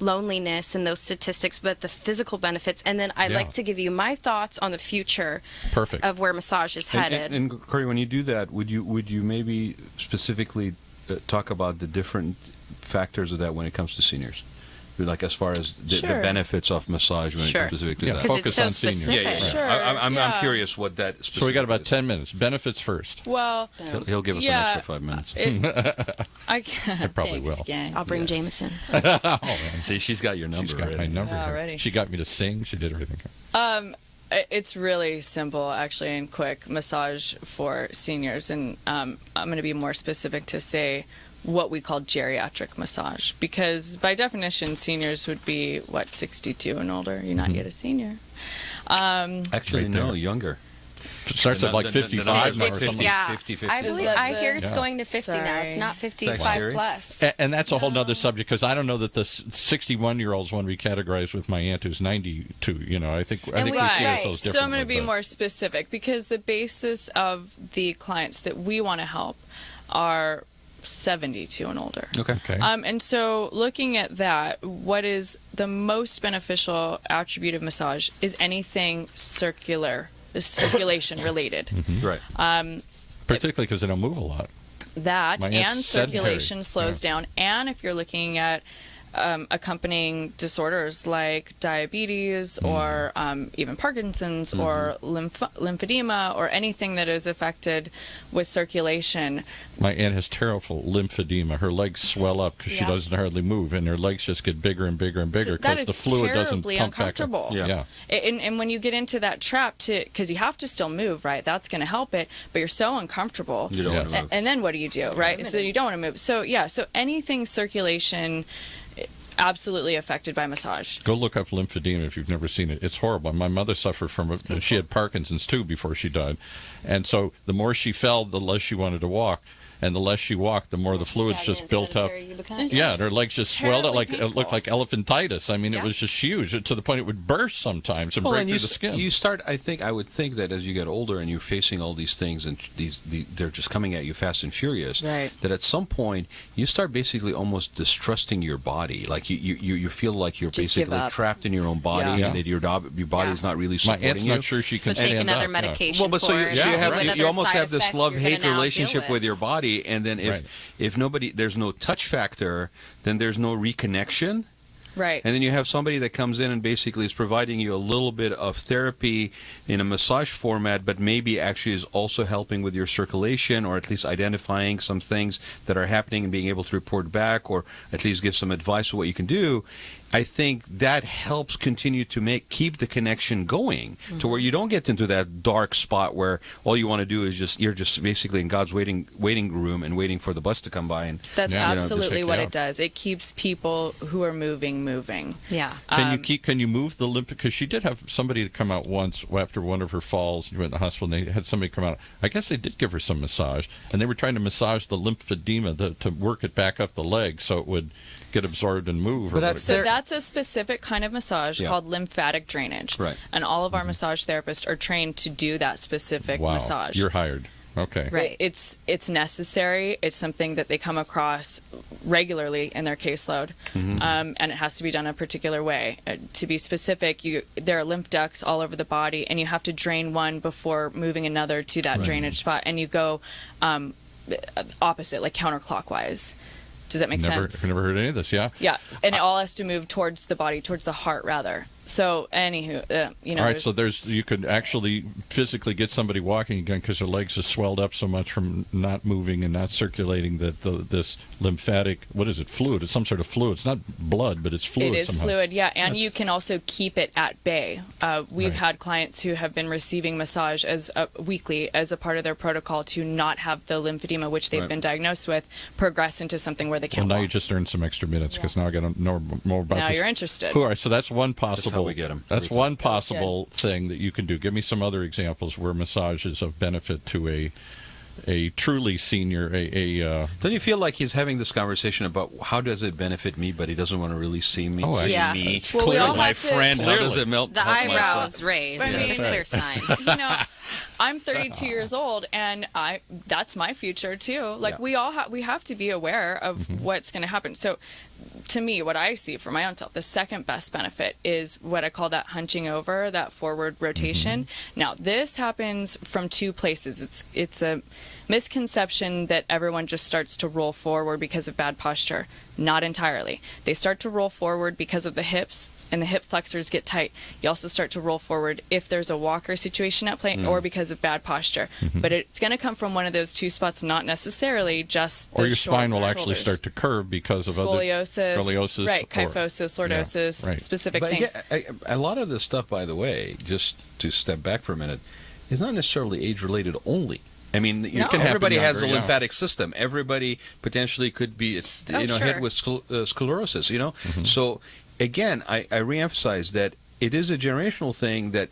loneliness and those statistics, but the physical benefits. And then I'd Yeah. like to give you my thoughts on the future Perfect. of where massage is headed. And Corey, when you do that, would you maybe specifically talk about the different factors of that when it comes to seniors? Like as far as the Sure. benefits of massage when Sure. it comes specific to Yeah, that. Because focus it's so on seniors. specific. Yeah, yeah, yeah. Sure, I'm yeah. curious what that. So we got about specifically 10 minutes. Benefits first. Well, He'll give us Yeah. an extra 5 minutes. I probably Thanks, will. gang. I'll bring Jameson. See, she's got your number She's got my already. number. Yeah, here. already. She got me to sing. She did everything. It's really simple, actually, and quick massage for seniors. And I'm going to be more specific to say what we call geriatric massage, because by definition, seniors would be, 62 and older. You're not yet a senior. Actually, Right no, there. you're It starts at like The 55 numbers now like or 50. something. Yeah, 50. I believe that I the- hear it's Yeah. going to 50 now. It's Sorry. not that 55 scary? plus. And that's a whole nother subject because I don't know that the 61-year-olds want to be categorized with my aunt who's 92. I think we see ourselves differently. So I'm going to be but- more specific, because the basis of the clients that we want to help are 72 and older. Okay. Okay. And so looking at that, what is the most beneficial attribute of massage is anything circulation related. Right. Particularly because they don't move a lot. That My and aunt's sedentary. circulation slows down. And if you're looking at accompanying disorders like diabetes or even Parkinson's or lymphedema or anything that is affected with circulation. My aunt has terrible lymphedema. Her legs swell up because she doesn't hardly move, and her legs just get bigger and bigger and bigger because the fluid doesn't pump back up. Yeah. And when you get into that trap, because you have to still move, right? That's going to help it, but you're so uncomfortable. You don't want to move. And then what do you do, right? So you don't want to move. So so anything circulation, absolutely affected by massage. Go look up lymphedema if you've never seen it. It's horrible. My mother suffered from it. She had Parkinson's too before she died. And so the more she fell, the less she wanted to walk. And the less she walked, the more the fluids just built up. Yeah, and her legs just swelled up like it looked like elephantitis. I mean, it was just huge to the point it would burst sometimes and break through the skin. You start. I would think that as you get older and you're facing all these things and they're just coming at you fast and furious. Right. That at some point you start basically almost distrusting your body. Like you feel like you're Just give basically up. trapped in your own body and that your body's not really My supporting aunt's you. not sure she So can take stand another up. medication Well, but so for you, it, so you see have what you other almost side have this effects you're love-hate gonna now relationship deal with your body, and then if nobody, there's no touch factor, then there's no reconnection. Right. And then you have somebody that comes in and basically is providing you a little bit of therapy in a massage format, but maybe actually is also helping with your circulation, or at least identifying some things that are happening and being able to report back, or at least give some advice on what you can do. I think that helps continue to keep the connection going to where you don't get into that dark spot where all you want to do is you're just basically in God's waiting room and waiting for the bus to come by. And That's absolutely what yeah. it does. It keeps people who are moving. Yeah. Can you move the lymph? Because she did have somebody to come out once after one of her falls. She went to the hospital and they had somebody come out. I guess they did give her some massage, and they were trying to massage the lymphedema to work it back up the leg so it would get absorbed and move. But that's a specific kind of massage Yeah. called lymphatic drainage. Right. And all of our massage therapists are trained to do that specific wow, massage. you're hired. Okay. Right. It's necessary. It's something that they come across regularly in their caseload, and it has to be done a particular way. To be specific, there are lymph ducts all over the body, and you have to drain one before moving another to that drainage spot, and you go opposite, like counterclockwise. Does that make sense? I've never heard any of this. Yeah. Yeah, and it all has to move towards the body, towards the heart, rather. So, anywho, All right. So you could actually physically get somebody walking again because their legs are swelled up so much from not moving and not circulating that this lymphatic, what is it, fluid? It's some sort of fluid. It's not blood, but it's fluid. It is somehow. fluid, yeah, and you can also keep it at bay. We've Right. had clients who have been receiving massage weekly as a part of their protocol to not have the lymphedema, which they've been diagnosed with, progress into something where they can't Well, now walk. you just earned some extra minutes because now I got to know more about Now this. you're interested. All right. So that's one possible. how we get 'em That's every one possible thing that you can do. Give me some other examples where massage is of benefit to a truly senior. Don't you feel like he's having this conversation about how does it benefit me, but he doesn't want to really see me? Oh, see Yeah. me. Well, we all my have to- friend. How does it melt? The help my eyebrows raised. I That's a mean- clear sign. You know, I'm 32 years old, and that's my future too. Like we all we have to be aware of what's going to happen. So, to me, what I see for my own self, the second best benefit is what I call that hunching over, that forward rotation. Now, this happens from two places. It's a misconception that everyone just starts to roll forward because of bad posture. Not entirely. They start to roll forward because of the hips, and the hip flexors get tight. You also start to roll forward if there's a walker situation at play or because of bad posture. But it's going to come from one of those two spots, not necessarily just the Or your spine will shoulders. actually start to curve because of Scoliosis, right, or- kyphosis, lordosis, Yeah, right. specific But things. again, a lot of this stuff, by the way, just to step back for a minute, is not necessarily age-related only. I mean, No. It can everybody happen has a younger, yeah. lymphatic system. Everybody potentially could be, sure. hit with sclerosis. So again, I reemphasize that it is a generational thing. That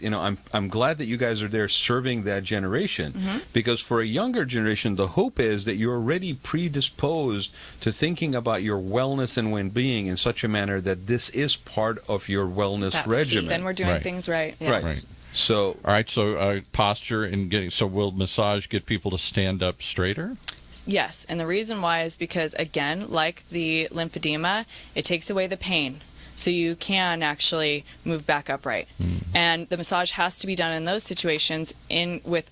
I'm glad that you guys are there serving that generation, because for a younger generation, the hope is that you're already predisposed to thinking about your wellness and well-being in such a manner that this is part of your wellness That's key. regimen. Then we're doing Right. things right. Right. Right. So All right. So posture and getting. So will massage get people to stand up straighter? Yes, and the reason why is because, again, like the lymphedema, it takes away the pain. So you can actually move back upright. And the massage has to be done in those situations with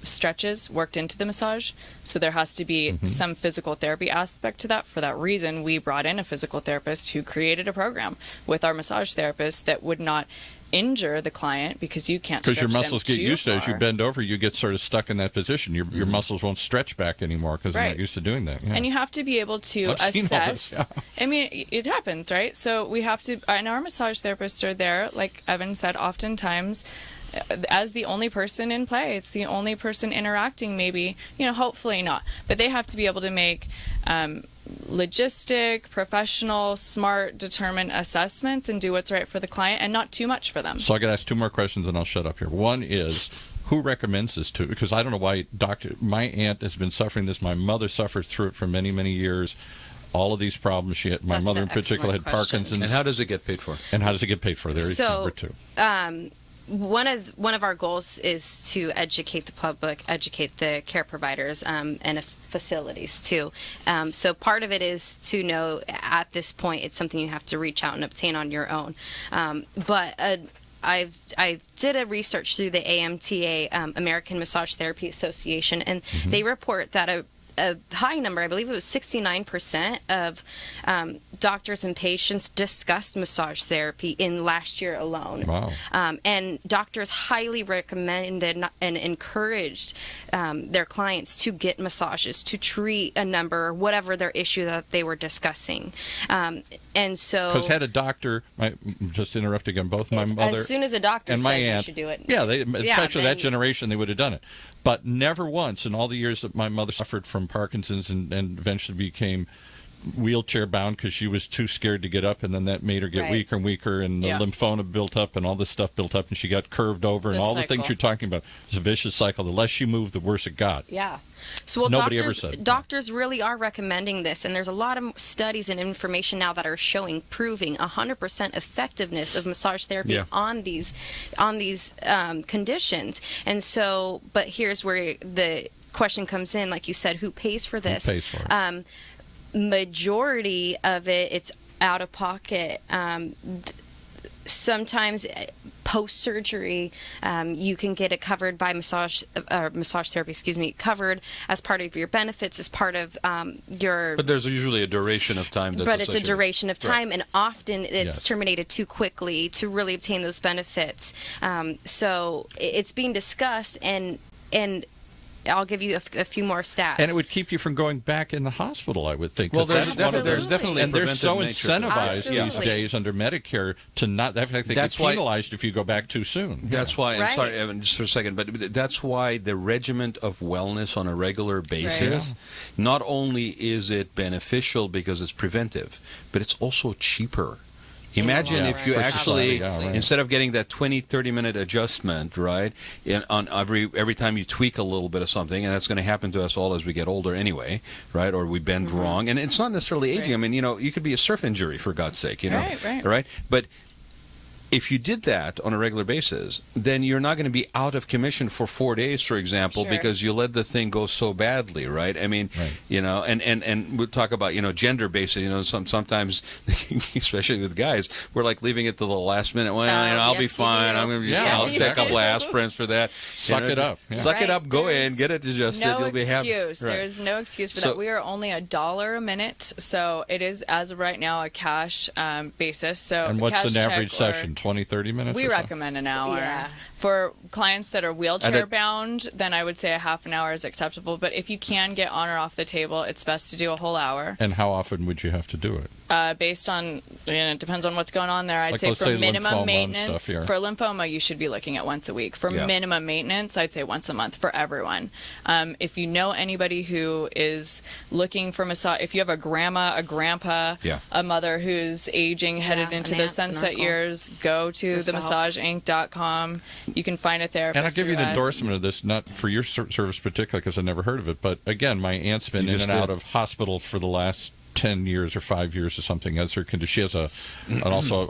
stretches worked into the massage. So there has to be some physical therapy aspect to that. For that reason, we brought in a physical therapist who created a program with our massage therapist that would not injure the client, because you can't stretch Because your muscles them get too used to it. As you far. bend over, you get sort of stuck in that position. Your muscles won't stretch back anymore because they're Right. not used to doing that. Yeah. And you have to be able to I've seen all assess. this, yeah. I mean, it happens, right? So we have to, and our massage therapists are there, like Evan said, oftentimes as the only person in play. It's the only person interacting, maybe, hopefully not. But they have to be able to make logistic, professional, smart, determined assessments and do what's right for the client, and not too much for them. So I got to ask two more questions and I'll shut up here. One is, who recommends this to? Because I don't know why my aunt has been suffering this. My mother suffered through it for many, many years. All of these problems she had. My That's mother an in particular had excellent question. Parkinson's. And how does it get paid for? And how does it get paid for? There is So, number two. One of our goals is to educate the public, educate the care providers, and facilities too. So part of it is to know at this point it's something you have to reach out and obtain on your own. But I did a research through the AMTA, American Massage Therapy Association, and they report that a high number, I believe it was 69% of doctors and patients discussed massage therapy in last year alone. Wow. And doctors highly recommended and encouraged their clients to get massages, to treat a number, whatever their issue that they were discussing. And so... Because had a doctor, just interrupt again, both my mother as soon as a doctor and my says aunt, you should do it. Yeah, especially that then- generation, they would have done it. But never once in all the years that my mother suffered from Parkinson's and eventually became wheelchair bound because she was too scared to get up, and then that made her get Right. weaker and weaker, and the Yeah. lymphoma built up and all this stuff built up, and she got curved over and The all the things cycle. you're talking about. It's a vicious cycle. The less she moved, the worse it got. Yeah. So Nobody ever said. doctors really are recommending this, and there's a lot of studies and information now that are proving 100% effectiveness of massage therapy Yeah. on these conditions. And so, but here's where the question comes in, like you said, who pays for this? Who pays for it? Majority of it, it's out of pocket. Sometimes post surgery, you can get it covered by massage therapy. Covered as part of your benefits, as part of your. But there's usually a duration of time. That's But it's a associated. duration of time, and often it's Yes. terminated too quickly to really obtain those benefits. So it's being discussed, and I'll give you a few more stats. And it would keep you from going back in the hospital, I would think. 'cause Well, there's that's one of the- there's definitely a and they're so preventive nature to it. incentivized these Absolutely. days under Medicare to not. In fact, they That's get why- penalized if you go back too soon. That's why, I'm Right. sorry, Evan, just for a second, but that's why the regiment of wellness on a regular basis, not only is it beneficial because it's preventive, but it's also cheaper. Imagine long if run. you For actually, society, yeah, right. instead of getting that 20, 30-minute adjustment, right, on every time you tweak a little bit of something, and that's going to happen to us all as we get older anyway, right, or we bend wrong, and it's not necessarily aging. I mean, you could be a surf injury, for God's sake, Right. But if you did that on a regular basis, then you're not going to be out of commission for 4 days, for example, Sure. because you let the thing go so badly, right? I mean, Right. and we'll talk about, gender based, sometimes, especially with guys, we're like leaving it to the last minute. Well, I'll be yes, you fine. do. I'm going to Yeah, I'll take a exactly. couple of aspirins for that. Suck it up. Yeah. Suck it Right. up, go in, There's get it adjusted. No You'll be happy. excuse. Right. There's no excuse for So- that. We are only $1 a minute, so it is, as of right now, a cash basis. So And what's cash an average check or- session? 20, 30 minutes? We or so? recommend an hour. Yeah. For clients that are wheelchair And bound, then I would say a half an hour is acceptable. But if you can get on or off the table, it's best to do a whole hour. And how often would you have to do it? Based on, it depends on what's going on there. I'd Like, say let's for say minimum lymphoma and maintenance, stuff here. for lymphoma, you should be looking at once a week. For Yeah. minimum maintenance, I'd say once a month for everyone. If you know anybody who is looking for massage, if you have a grandma, a grandpa, Yeah. a mother who's aging, headed Yeah, into an the aunt, an sunset uncle. years, go to Yourself. themassageinc.com. You can find a therapist. And I'll give you an through us. endorsement of this, not for your service particularly, because I've never heard of it. But again, my aunt's been You in just and out did. of hospital for the last 10 years or 5 years or something. As her condition, she has also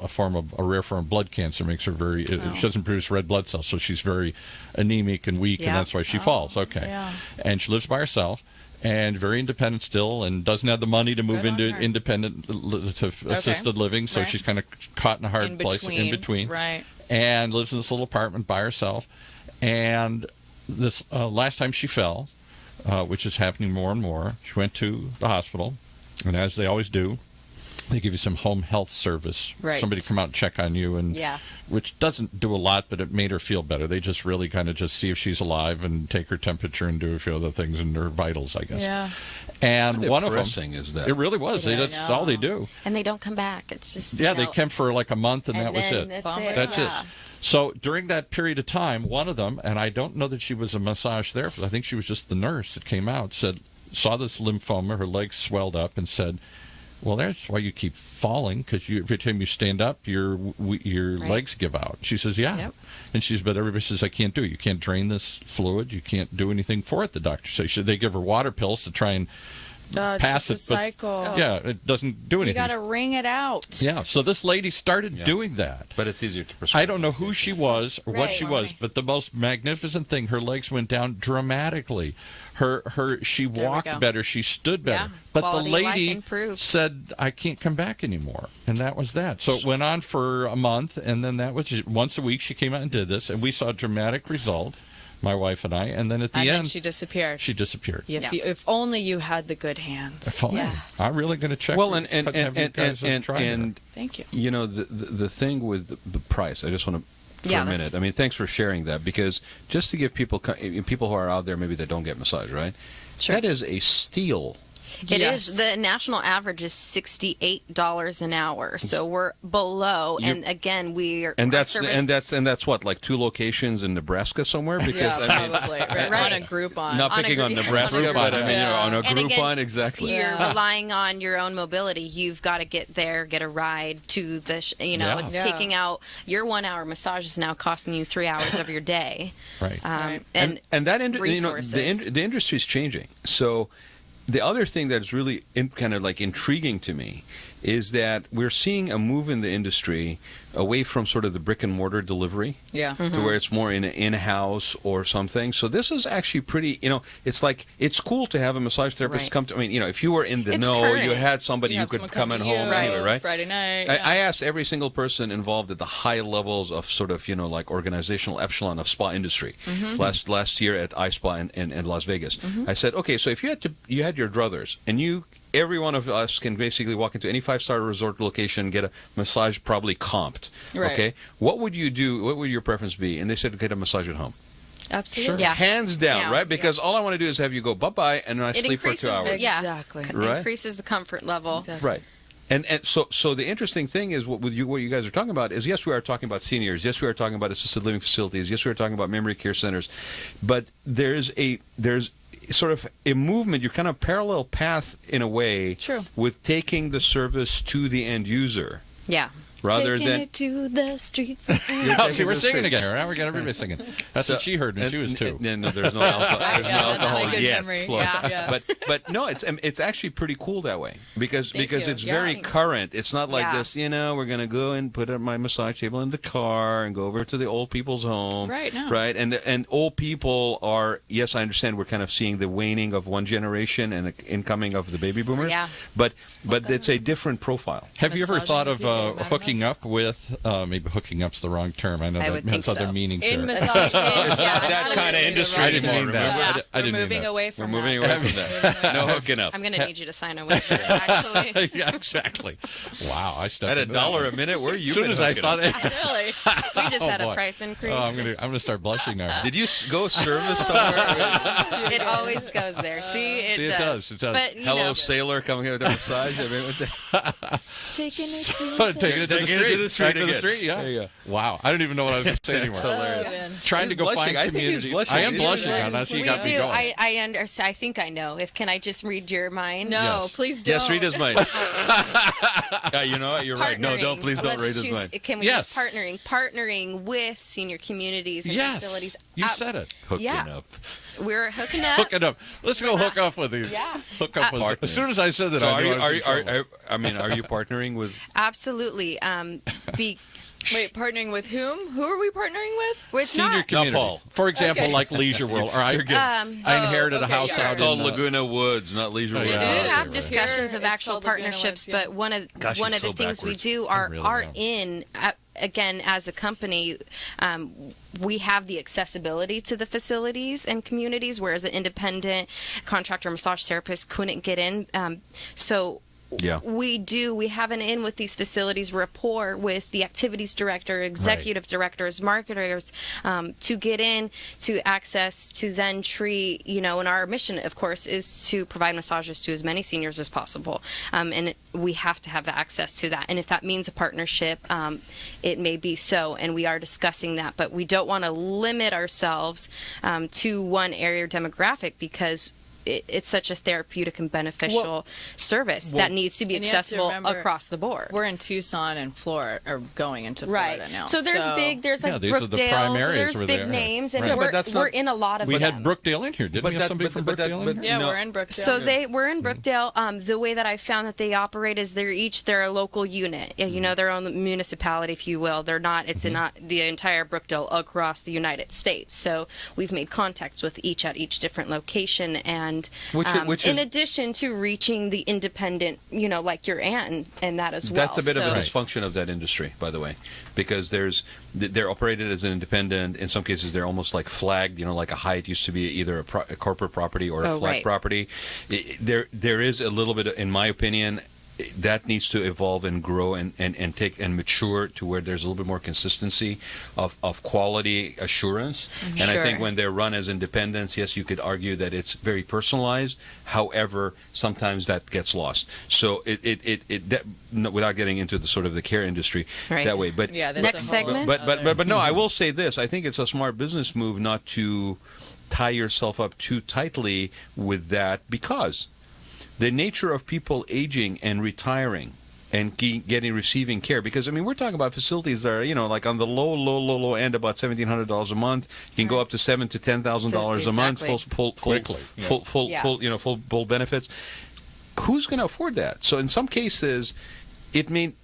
a rare form of blood cancer, makes her very. She doesn't produce red blood cells, so she's very anemic and weak, and Yeah. that's why she falls. Okay, yeah. and she lives by herself. And very independent still, and doesn't have the money to move Good on into her. independent to assisted living. So Right. she's kind of caught in a hard place in between. Right. And lives in this little apartment by herself. And this last time she fell, which is happening more and more, she went to the hospital, and as they always do, they give you some home health service. Right. Somebody come out and check on you, and which doesn't do a lot, but it made her feel better. They just really kind of just see if she's alive and take her temperature and do a few other things in her vitals, I guess. Yeah. And How one of them, depressing is that? it really was. That's all they do. And they don't come back. It's just Yeah, they came for like a month, and that was then it. That's it. That's it. Yeah. So during that period of time, one of them, and I don't know that she was a massage therapist, I think she was just the nurse that came out, saw this lymphoma, her legs swelled up, and said, well, that's why you keep falling, because every time you stand up, your legs give out. She says, yeah. Yep. And she says, but everybody says, I can't do it. You can't drain this fluid. You can't do anything for it, the doctor says. They give her water pills to try and It's pass just it. a cycle. Yeah, it doesn't do anything. You got to wring it out. Yeah, so this lady started doing that. But it's easier to prescribe. I don't know who she was or what Right. she was, but the most magnificent thing, her legs went down dramatically. She There we walked go. better, she stood better. Yeah, But quality the of life lady improved. said, I can't come back anymore. And that was that. So it went on for a month, and then that was once a week she came out and did this, and we saw a dramatic result, my wife and I, and then at the And end, then she disappeared. she disappeared. If only you had the good hands. If only. Yes. I'm really going to check. Well, have you guys tried her. Thank you. you know, the thing with the price, I just want to for Yeah, a minute. that's- I mean, thanks for sharing that, because just to give people who are out there maybe that don't get massage, right? Sure. That is a steal. It Yes. is. The national average is $68 an hour, so we're below. And again, we are. And our that's service- that's what, like 2 locations in Nebraska somewhere, because Yeah, I mean, probably. Right. Right. On a Groupon. not On a picking on group- Nebraska, but I mean, Yeah. on a And again, Groupon, exactly. You're Yeah. relying on your own mobility. You've got to get there, get a ride to the. Yeah. It's Yeah. taking out your 1 hour massage is now costing you 3 hours of your day. Right. Right. And and that resources. the industry is changing. So the other thing that's really kind of like intriguing to me is that we're seeing a move in the industry away from sort of the brick and mortar delivery Yeah. to where it's more in-house or something. So this is actually pretty, it's like, it's cool to have a massage therapist Right. come to, I mean, if you were in the It's know, current. you had somebody You who have could someone come in to home you, anyway, right? Friday night. I asked every single person involved at the high levels of sort of, like organizational echelon of spa industry last year at iSpa in Las Vegas. I said, okay, so if you had your druthers, and every one of us can basically walk into any 5-star resort location, get a massage probably comped. Right. Okay, what would you do? What would your preference be? And they said, get a massage at home. Absolutely. Yeah. Hands down, Yeah. right? Because all I want to do is have you go bye-bye, and then I It sleep for 2 increases hours. Yeah. Exactly. Right. increases the comfort level. Exactly. Right. And so the interesting thing is what you guys are talking about is, yes, we are talking about seniors, yes, we are talking about assisted living facilities, yes, we are talking about memory care centers, but there's sort of a movement, you're kind of parallel path in a way, True. with taking the service to the end user Yeah. rather Taking than it to the streets. Oh, see, we're this singing thing. again. Now we got everybody singing. That's what she heard when she was 2. No, there's no alcohol, there's no Yeah, that's alcohol my good yet. memory. Floyd. Yeah. But no, it's actually pretty cool that way, because Thank you. it's Yeah. very current. It's not like Yeah. this, we're going to go and put my massage table in the car and go over to the old people's home. Right, no. Right. And old people are, yes, I understand we're kind of seeing the waning of one generation and the incoming of the baby boomers. Yeah. But it's a different profile. Have you ever Massaging thought of people with hooking magnets? up with, maybe hooking up's the wrong term. I know I that would think has other so. meanings In here. massage. That kind of industry I didn't mean that. Yeah. I didn't We're mean moving that. away We're from moving that. away from that. No hooking up. I'm going to need you to sign a waiver, actually. Yeah, exactly. Wow, I stepped At into that $1 one. a minute, where you As soon been as I hooking thought up? that, Really? We just had boy. a price increase. I'm gonna start blushing now. Did you go service somewhere? It always goes there. See, it See, it does. does, it does. But, Hello, sailor, coming here with a massage. I mean, what the- Taking it to Taking it to the Taking it street. to the street Back to the again. street, yeah. There you go. Wow, I don't even know what I was going to say anymore. hilarious. man. Trying to go Blushing. find I think he's community. blushing. I am He's blushing, blushing. Anna. So you we got me do. going. I understand. I think I know. Can I just read your mind? No, Yes. please don't. Yes, read his mind. You know what? You're right. No, don't. Please don't Let's read his choose- mind. Can we Yes. use partnering with senior communities and Yes, facilities? you said it. Hooking yeah. up. We're hooking up. Hook it up. Let's go hook up with these. Yeah. Hook up with Partner. As soon as I said that, So I are knew you? I was in trouble. Are you partnering with? Absolutely. Be Wait, partnering with whom? Who are we partnering with? Well, it's Senior not. community. Paul. For example, Okay. like Leisure World. Or I inherited a okay, house yeah. It's out called in Laguna Woods, not Leisure Oh, World. We yeah. do okay, have right. discussions Here, of it's actual called Laguna partnerships, Woods, yeah. but one of Gosh, the it's so things we backwards. do are really are am. in again, as a company, we have the accessibility to the facilities and communities, whereas an independent contractor massage therapist couldn't get in. So Yeah. we have an in with these facilities rapport with the activities director, executive directors, marketers, to get in, to access, to then treat, and our mission, of course, is to provide massages to as many seniors as possible. And we have to have access to that. And if that means a partnership, it may be so, and we are discussing that. But we don't want to limit ourselves to one area or demographic, because it's such a therapeutic and beneficial service that needs to be and you have to accessible remember, across the board. We're in Tucson and Florida, or going into Florida now. So there's there's like these are the Brookdale, prime so areas there's where big they are. names, and Right. Yeah, but that's not- we're in a lot of We them. had Brookdale in here, didn't we? Have somebody from Brookdale in here? yeah, No. we're in Brookdale. So we're in Brookdale. The way that I found that they operate is they're a local unit, their own municipality, if you will. They're not. It's not the entire Brookdale across the United States. So we've made contacts with each different location, and Which in is- addition to reaching the independent, like your aunt and that as well. That's a bit of a So- dysfunction of that industry, by the way, because they're operated as an independent. In some cases, they're almost like flagged. Like a Hyatt used to be either a corporate property or a flag right. property. There is a little bit, in my opinion, that needs to evolve and grow and take and mature to where there's a little bit more consistency of quality assurance. And I think Sure. when they're run as independents, yes, you could argue that it's very personalized. However, sometimes that gets lost. So without getting into the sort of the care industry Right. that way, but yeah, there's Next a whole segment? but no, I will say this. I think it's a smart business move not to tie yourself up too tightly with that, because the nature of people aging and retiring and receiving care, because we're talking about facilities that are like on the low end, about $1,700 a month. You can go up to $7,000 to $10,000 a month, Exactly. full benefits. Who's going to afford that? So in some cases,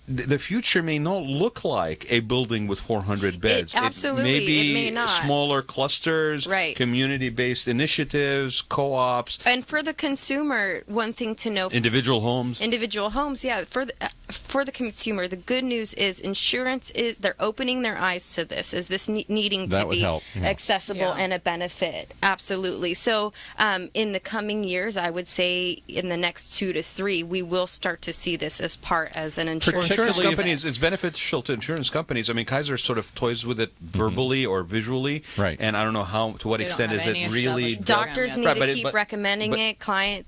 the future may not look like a building with 400 beds. Absolutely, it may it may not. smaller clusters, Right. community-based initiatives, co-ops, And for the consumer, one thing to know: individual homes. individual homes. Yeah, for the consumer, the good news is insurance is they're opening their eyes to this. Is this needing That to would be help, yeah. accessible Yeah. and a benefit? Absolutely. So in the coming years, I would say in the next 2 to 3, we will start to see this as an insurance. Insurance Particularly if- companies, it's beneficial to insurance companies. Kaiser sort of toys with it verbally or visually, Right. And I don't know to what They don't extent have is it any really established Doctors program need Right, to but keep recommending it.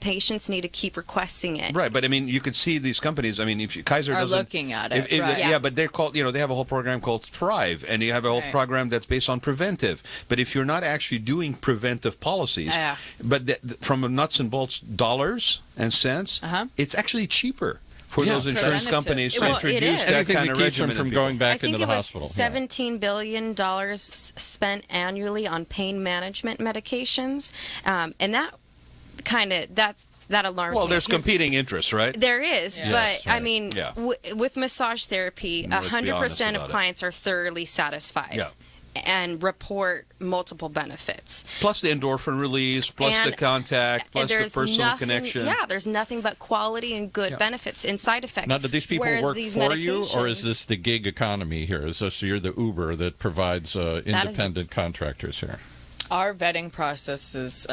Patients need to keep requesting it. right. But you could see these companies. If Kaiser Are doesn't looking at it, if- right. yeah, but they're called. They have a whole program called Thrive, and you have a whole Right. program that's based on preventive. But if you're not actually doing preventive policies, Yeah. but from a nuts and bolts dollars and cents, it's actually cheaper for Yeah. those insurance Preventative. companies to Well, it introduce is. that Anything kind that of keeps them regimen from in people. going back I think into it the was hospital. $17 billion spent annually on pain management medications, and that alarms Well, me. there's because competing interests, right? There is, Yeah. but Yes, I right. mean, Yeah. with massage therapy, Let's be 100% honest of about it. clients are thoroughly satisfied. Yeah. And report multiple benefits. Plus the endorphin release, plus the And- contact, plus the there's personal nothing, connection. Yeah, there's nothing but quality and good benefits and side effects. Now, do these people Whereas work these for you, or is medications- this the gig economy here? Is this you're the Uber that provides independent contractors here? Our vetting process is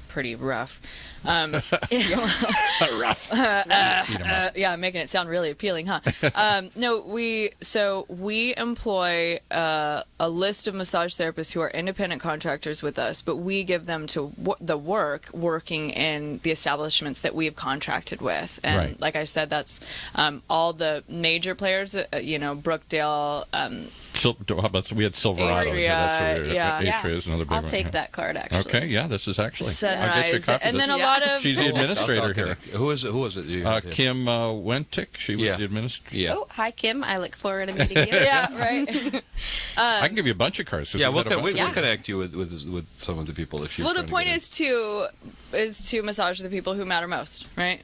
pretty rough. Rough. Yeah, making it sound really appealing, huh? No, we employ a list of massage therapists who are independent contractors with us, but we give them to the work working in the establishments that we have contracted with. And Right. like I said, that's all the major players, Brookdale, How about we had Silverado? Atria, yeah. Atria is another big I'll one. take yeah. that card, actually. Okay, yeah, this is actually. I'll get you a Sunrise, copy of and this. then a lot of She's the administrator I'll here. connect. Who is it? You have here? Kim Wentick. She was Yeah. the administrator. Yeah. Oh, hi, Kim. I look forward to meeting you. yeah, right. I can give you a bunch of cards. 'cause Yeah, we've we'll, had a bunch we'll of- connect you with some of the people if you. Well, the point is to massage the people who matter most, right?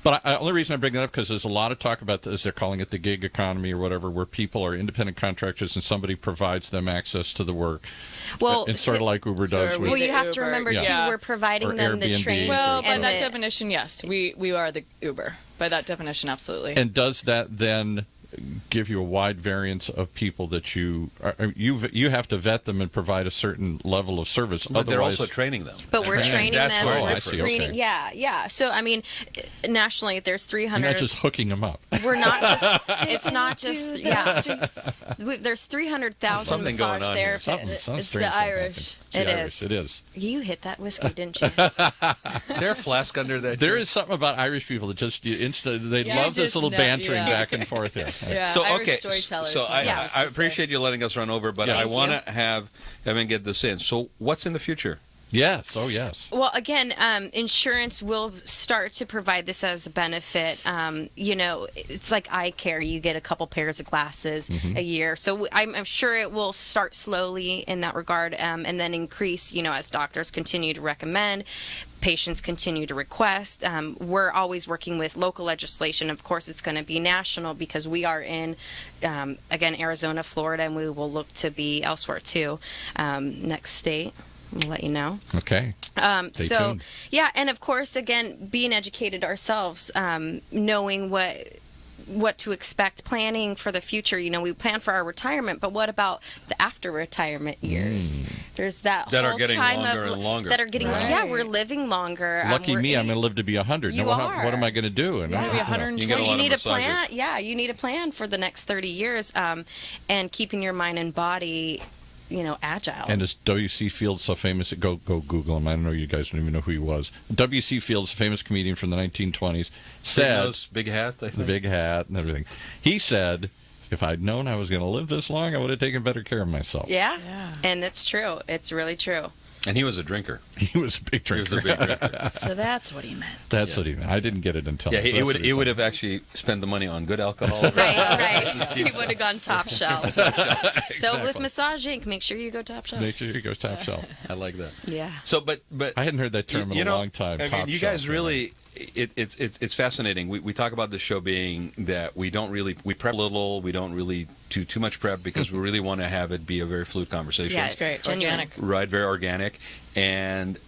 But the only reason I bring that up because there's a lot of talk about this. They're calling it the gig economy or whatever, where people are independent contractors and somebody provides them access to the work. Well, it's sort of like Uber so does. are with, Well, you the have to Uber. remember, too, Yeah. we're providing Or them the Airbnb. training. Well, by and that the- definition, yes, we are the Uber. By that definition, absolutely. and does that then give you a wide variance of people that you have to vet them and provide a certain level of service. But they're Otherwise, also training them. But we're training That's them. where Oh, We're I see, screening. okay. Yeah. So I mean, nationally, there's you're 300. not just hooking them up. We're not just. It's not just. the Yeah. streets. There's 300,000 Something going massage on here. therapists. It's the Irish. It is. It is. You hit that whiskey, didn't you? Is there a flask under that? There chair? is something about Irish people that just they Yeah, love this just little know- bantering yeah. back and forth here. Yeah, So Irish okay, storytellers. so my I, dad Yeah. used I to say. appreciate you letting us run over, but Yeah. I Thank want you. to have Evan get this in. So what's in the future? Yes. Oh, yes. Well, again, insurance will start to provide this as a benefit. It's like eye care. You get a couple pairs of glasses a year. So I'm sure it will start slowly in that regard and then increase, as doctors continue to recommend. Patients continue to request. We're always working with local legislation. Of course, it's going to be national because we are in, again, Arizona, Florida, and we will look to be elsewhere too. Next state. We'll let you know. Okay. Stay So, tuned. yeah, and of course, again, being educated ourselves, knowing what to expect, planning for the future. We plan for our retirement, but what about the after retirement years? There's that That are whole getting time longer of and longer. that are getting Right. yeah, we're living longer. Lucky we're me, I'm in- going to live to be 100. You Now, are. what am I going to do? And You're gonna be 100. You get So a you lot of need a massages. plan. Yeah, you need a plan for the next 30 years, and keeping your mind and body, agile. And is W.C. Fields so famous? Go Google him. I don't know. You guys don't even know who he was. W.C. Fields, a famous comedian from the 1920s, said Nose, big hat, I think. the big hat and everything. He said, "If I'd known I was going to live this long, I would have taken better care of myself." Yeah, Yeah. and it's true. It's really true. And he was a drinker. He was a big He was drinker. a big drinker. So that's what he meant. That's what he meant. I didn't get it until. Yeah, that's he what would said. have actually spent the money on good alcohol. Right. cheap He would have gone top shelf. So with Massage Inc., make sure you go top shelf. Make sure he goes top shelf. I like that. Yeah. So, but I hadn't heard that term in a long time. I mean, top you shelf, guys really, it's fascinating. We talk about the show being that we prep a little, we don't really do too much prep because we really want to have it be a very fluid conversation. Yeah, It's great. Genuine. Organic. Right, very organic, and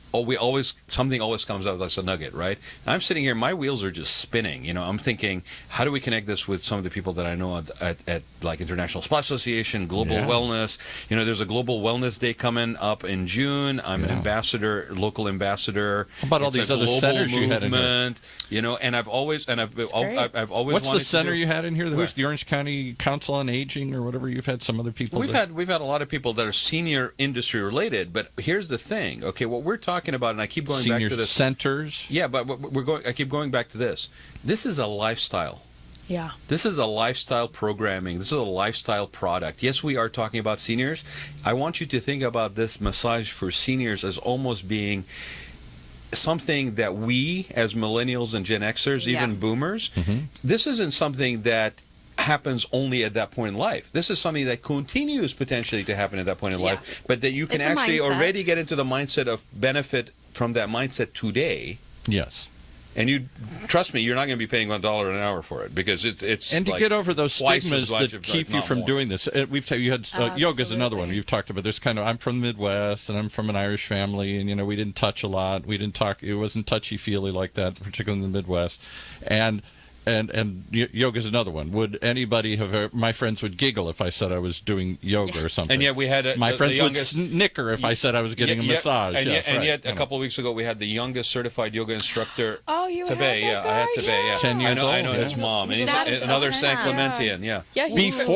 something always comes out as a nugget, right? I'm sitting here, my wheels are just spinning. I'm thinking, how do we connect this with some of the people that I know at like International Spa Association, Global Yeah. Wellness? There's a Global Wellness Day coming up in June. I'm an local ambassador. How about all It's these a other global centers you had in here? movement, and I've always great. I've always What's the wanted to center do- you had in here? Where? Who's the Orange County Council on Aging or whatever? You've had some other people. We've had a lot of people that are senior industry related, but here's the thing. Okay, what we're talking about, and I keep going senior back to this. centers. Yeah, but I keep going back to this. This is a lifestyle. Yeah. This is a lifestyle programming. This is a lifestyle product. Yes, we are talking about seniors. I want you to think about this massage for seniors as almost being something that we, as millennials and Gen Xers, Yeah. even boomers, this isn't something that happens only at that point in life. This is something that continues potentially to happen at that point in Yeah. life, but that you can It's a actually mindset. already get into the mindset of benefit from that mindset today. Yes. And you trust me, you're not going to be paying $1 an hour for it because it's And to like get over those twice stigmas as much, that if keep you not from more. doing this. You had yoga's another one Absolutely. you've talked about. There's I'm from the Midwest and I'm from an Irish family, and we didn't touch a lot. We didn't talk. It wasn't touchy feely like that, particularly in the Midwest. And yoga's another one. Would anybody have? My friends would giggle if I said I was doing yoga or something. And yet we had my the friends youngest, would snicker if I said I was getting a massage. And Yes, yet, right. a couple of weeks ago we had the youngest certified yoga instructor. Oh, you had Tebey, that I had guy? Tebey, yeah. 10 years I know old, his yeah. mom, and He's he's that is another so San fun. Clementian, yeah. Yeah. Before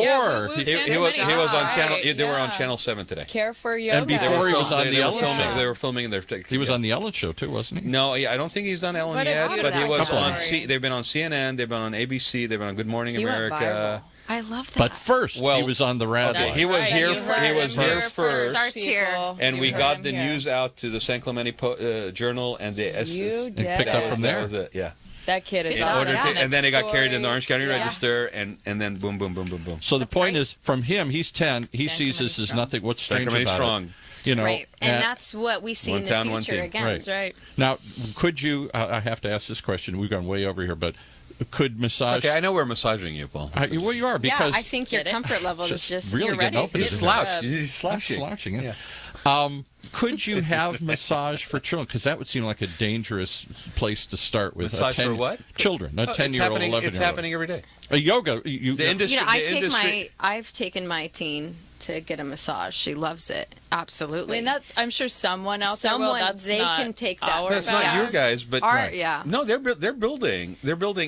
He was on channel. They were on channel 7 today. Care for yoga. And before he was on They the were Ellen filming. Show. They were filming their. He was on the Ellen Show too, wasn't he? No, I don't think he's done Ellen What a yet, but he beautiful was story. on. They've been on CNN. They've been on ABC. They've been on Good Morning He went America. I love that. But first, Well, he was on the Rad okay, Life. he was right. here. You He heard was him here here first. Starts here. people. And You we heard got him the here. news out to the San Clemente Journal and the You did. picked up from That there. was it. Yeah. That kid is In In awesome. order to, Yeah. and then it got carried in the Story. Orange County Yeah. Register, and then boom, boom, boom, boom, boom. So the That's point great. is, from him, he's 10. He San sees this Clemente as strong. nothing. What's strange Sacramento about strong. it? right, and that's what we see One in the town, one future team. again. Right. That's right. Now, could you? I have to ask this question. We've gone way over here, but could massage? Okay, I know we're massaging you, Paul. Well, you are Yeah, because I think your Get it? comfort level is Just just really you're getting ready. open He's to slouched. Yeah. He's I'm slouching. slouching it. Yeah. Could you have massage for children? Because that would seem like a dangerous place to start with. Massage for what? Children. A 10-year-old, 11-year-old. It's happening every day. A yoga. The industry. I've taken my teen to get a massage. She loves it. Absolutely. I mean, I'm sure someone out there will. They can take that. That's not your guys, but yeah. No, they're building,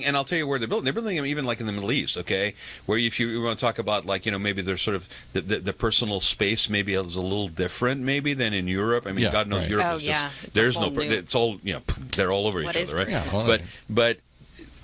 and I'll tell you where they're building. They're building them even like in the Middle East, okay? Where if you want to talk about like maybe there's sort of the personal space maybe is a little different maybe than in Europe. I mean, God knows Europe is just there's no. It's all they're all over each other, right? Yeah, but.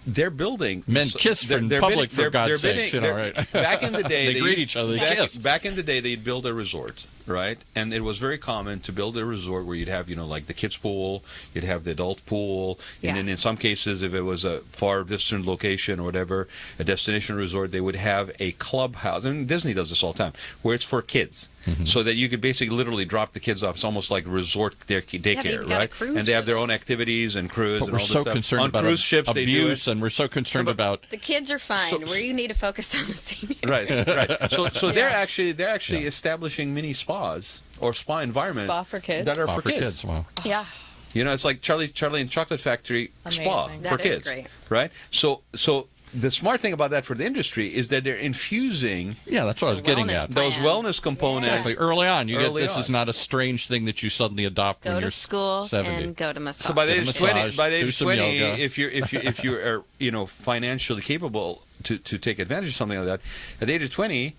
They're building. Men kiss in public, for God's sakes, right? Back in the day, they greet each other. They kiss. Back in the day, they'd build a resort, right? And it was very common to build a resort where you'd have, like the kids' pool, you'd have the adult pool, and then in some cases, if it was a far distant location or whatever, a destination resort, they would have a clubhouse. And Disney does this all the time, where it's for kids, so that you could basically literally drop the kids off. It's almost like resort daycare, right? And they have their own activities and cruise and all this stuff. Concerned on about cruise ships, abuse, they do it. and we're so concerned about the kids are fine. Where you need to focus on the seniors. Right. So they're actually establishing mini spas or spa environments for kids that are for kids. Wow. Yeah. It's like Charlie and Chocolate Factory spa Amazing. for That is kids, great. right? So the smart thing about that for the industry is that they're infusing that's what I was getting wellness at. those wellness components Exactly. Early on, this on. is not a strange thing that you suddenly adopt Go when to you're school 70. and go to massage. So by the age massage, 20, do some yoga. if you are financially capable to take advantage of something like that, at the age of 20,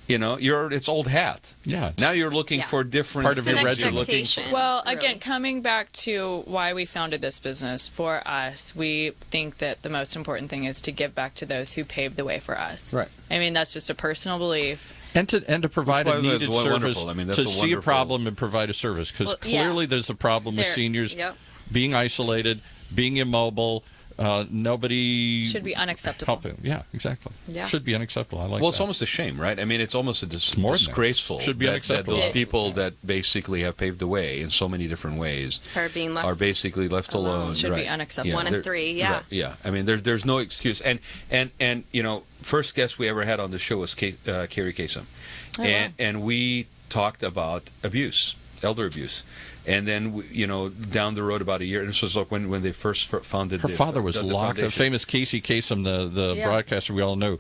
it's old hat. Yeah. Now you're looking for different part of your expectation. Well, really. again, coming back to why we founded this business, for us, we think that the most important thing is to give back to those who paved the way for us. Right. I mean, that's just a personal belief. And to provide a needed service, wonderful. I mean, that's to a see a wonderful- problem and provide a service. Because clearly there's a problem with seniors being isolated, being immobile. Nobody Should be unacceptable. helping. Yeah, exactly. Yeah. Should be unacceptable. I like Well, that. it's almost a shame, right? I mean, it's almost more than that. disgraceful Should be that unacceptable. those Yeah. people that basically have paved the way in so many different ways Are being left are basically left alone. Should be right. unacceptable. 1 in they're- 3, yeah. right, yeah. I mean, there's no excuse. And first guest we ever had on the show was Carrie Kasem, and we talked about abuse, elder abuse. And then, down the road about a year, and this was like when they first founded Her father was the locked. The foundation. famous Casey Kasem, the broadcaster we all know,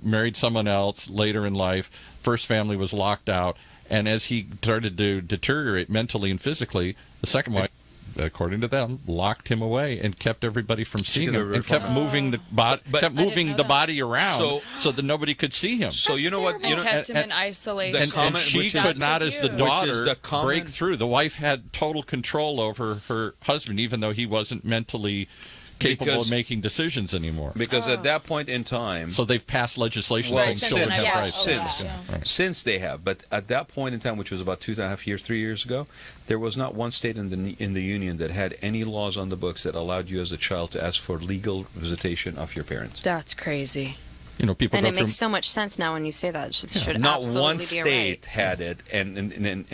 married someone else later in life. First family was locked out, and as he started to deteriorate mentally and physically, the second wife, according to them, locked him away and kept everybody from seeing him, and kept moving the body around so that nobody could see him. So you know what? And kept him in isolation. And she could not, as the daughter, common- break through. The wife had total control over her husband, even though he wasn't mentally capable of making decisions anymore. Because at that point in time, So they've passed legislation well, saying children have rights. since they have, but at that point in time, which was about 2.5 years, 3 years ago, there was not one state in the union that had any laws on the books that allowed you as a child to ask for legal visitation of your parents. That's crazy. People And go it through. makes so much sense now when you say that. It should Not absolutely one be a state right. had it, and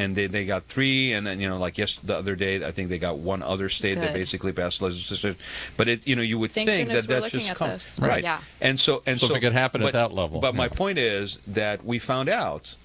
they got 3, and then the other day I think they got one other state that Good. basically passed legislation. But you would Thank think goodness that we're that's looking just at come this. right. Yeah. And so if it could happen at that level. But my point is that we found out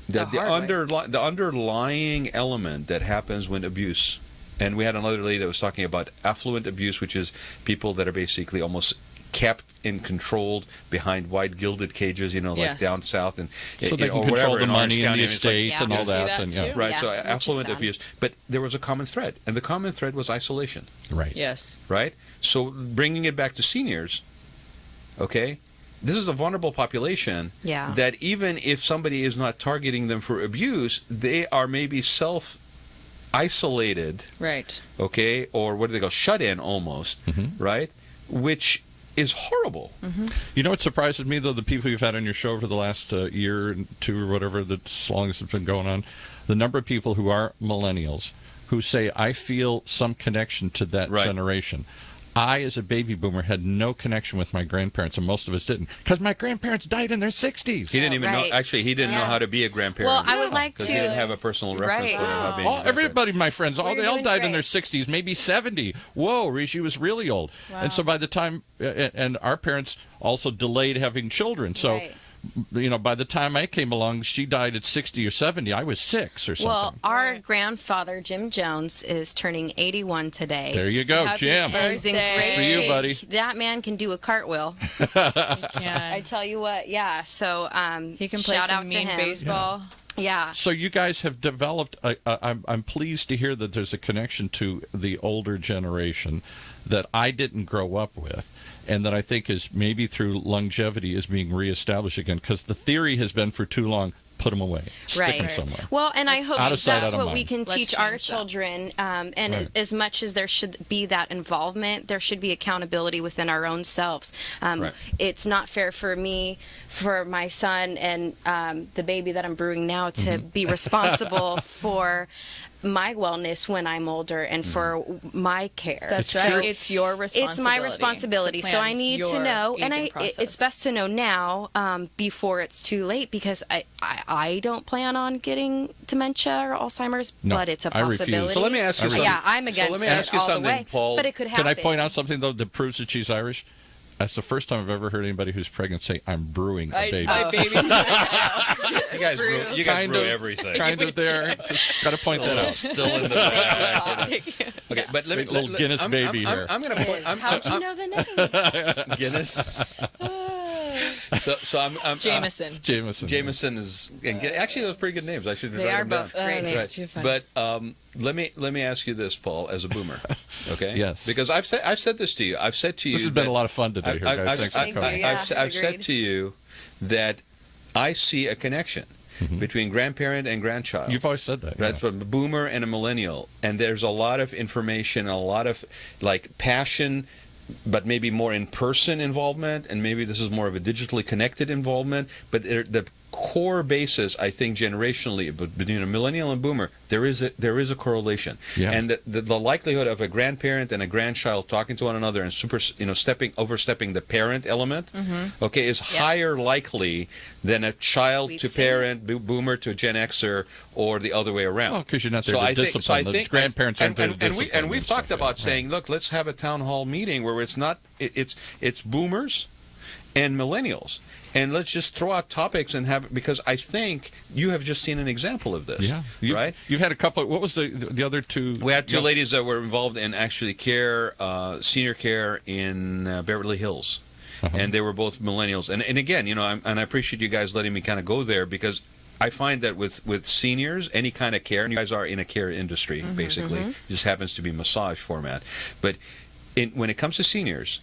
that The hard way. the underlying element that happens when abuse, and we had another lady that was talking about affluent abuse, which is people that are basically almost kept and controlled behind white gilded cages, like Yes. down south and So they or can control whatever the in Orange money and County, the and it's like- estate and all You see that. that And, too? right. So Yeah, which is affluent sad. abuse, but there was a common thread, and the common thread was isolation. Right. Yes. Right. So bringing it back to seniors, okay. This is a vulnerable population Yeah. that even if somebody is not targeting them for abuse, they are maybe self-isolated, Right. okay, or what do they go, shut in almost, right? Which is horrible. You know what surprises me, though, the people you've had on your show for the last year and 2 or whatever, as long as it's been going on, the number of people who are millennials who say, I feel some connection to that generation. I, as a baby boomer, had no connection with my grandparents, and most of us didn't, because my grandparents died in their 60s. He didn't even know. Right. Actually, he didn't know how to be a grandparent. Well, I would like because to- he didn't have a personal reference Right. point of how being a grandparent. Everybody, my friends, Well, they you're all doing died in great. their 60s, maybe 70. Whoa, she was really old. And so by the time, and our parents also delayed having children. So Right. by the time I came along, she died at 60 or 70. I was 6 or something. Well, our grandfather, Jim Jones, is turning 81 today. There you go, Happy Jim. birthday. He's in Good great for you, shape. buddy. That man can do a cartwhile. I tell you what, yeah. So He can play shout some out to mean him. baseball. Yeah. So you guys have developed. I'm pleased to hear that there's a connection to the older generation that I didn't grow up with, and that I think is maybe through longevity is being reestablished again. Because the theory has been for too long, put them away, stick them somewhere. Well, and I hope out of sight, that's out of what we mind. can Let's teach our change that. children. And Right. as much as there should be that involvement, there should be accountability within our own selves. Right. It's not fair for me, for my son, and the baby that I'm brewing now to be responsible for my wellness when I'm older and for my care. That's So right. It's your responsibility. It's my responsibility. to So plan I need to your know, and aging it's process. best to know now before it's too late, because I don't plan on getting dementia or Alzheimer's, No, but it's a I refuse. possibility. So let me ask you something. Yeah, I'm So against let me ask it you all the something, way, Paul. but it could happen. Can I point out something though that proves that she's Irish? That's the first time I've ever heard anybody who's pregnant say, "I'm brewing a baby." My baby. You guys brew everything. Kind of there. Just got to point that out. Still in the back. Okay, but let me Little Guinness baby here. I'm going to point. How'd you know the name? Guinness. So I'm Jameson. Jameson. is and actually those are pretty good names. I should They write are them down. both great names. It's too funny. But let me ask you this, Paul, as a boomer, okay? Yes. Because I've said this to you. I've said to you. This has been that- a lot of fun today, here, guys. Thanks for Thank you. coming. Yeah, I've said agreed. to you that I see a connection between grandparent and grandchild. You've always said that. Right, from a boomer and a millennial, and there's a lot of information, a lot of like passion, but maybe more in-person involvement, and maybe this is more of a digitally connected involvement. But the core basis, I think, generationally, between a millennial and boomer, there is a correlation, Yeah. and the likelihood of a grandparent and a grandchild talking to one another and overstepping the parent element, okay, is higher likely than a child We've to seen parent, boomer to Gen Xer, or the other way around. Well, because you're not there So to I think, discipline. The grandparents aren't there to discipline. and we've talked stuff, about yeah. saying, look, let's have a town hall meeting where it's boomers and millennials, and let's just throw out topics and have, because I think you have just seen an example of this. Yeah. Right. You've had a couple. What was the other two? We had two ladies that were involved in actually senior care in Beverly Hills. And they were both millennials. And again, and I appreciate you guys letting me kind of go there, because I find that with seniors, any kind of care, and you guys are in a care industry, basically, it just happens to be massage format. But when it comes to seniors,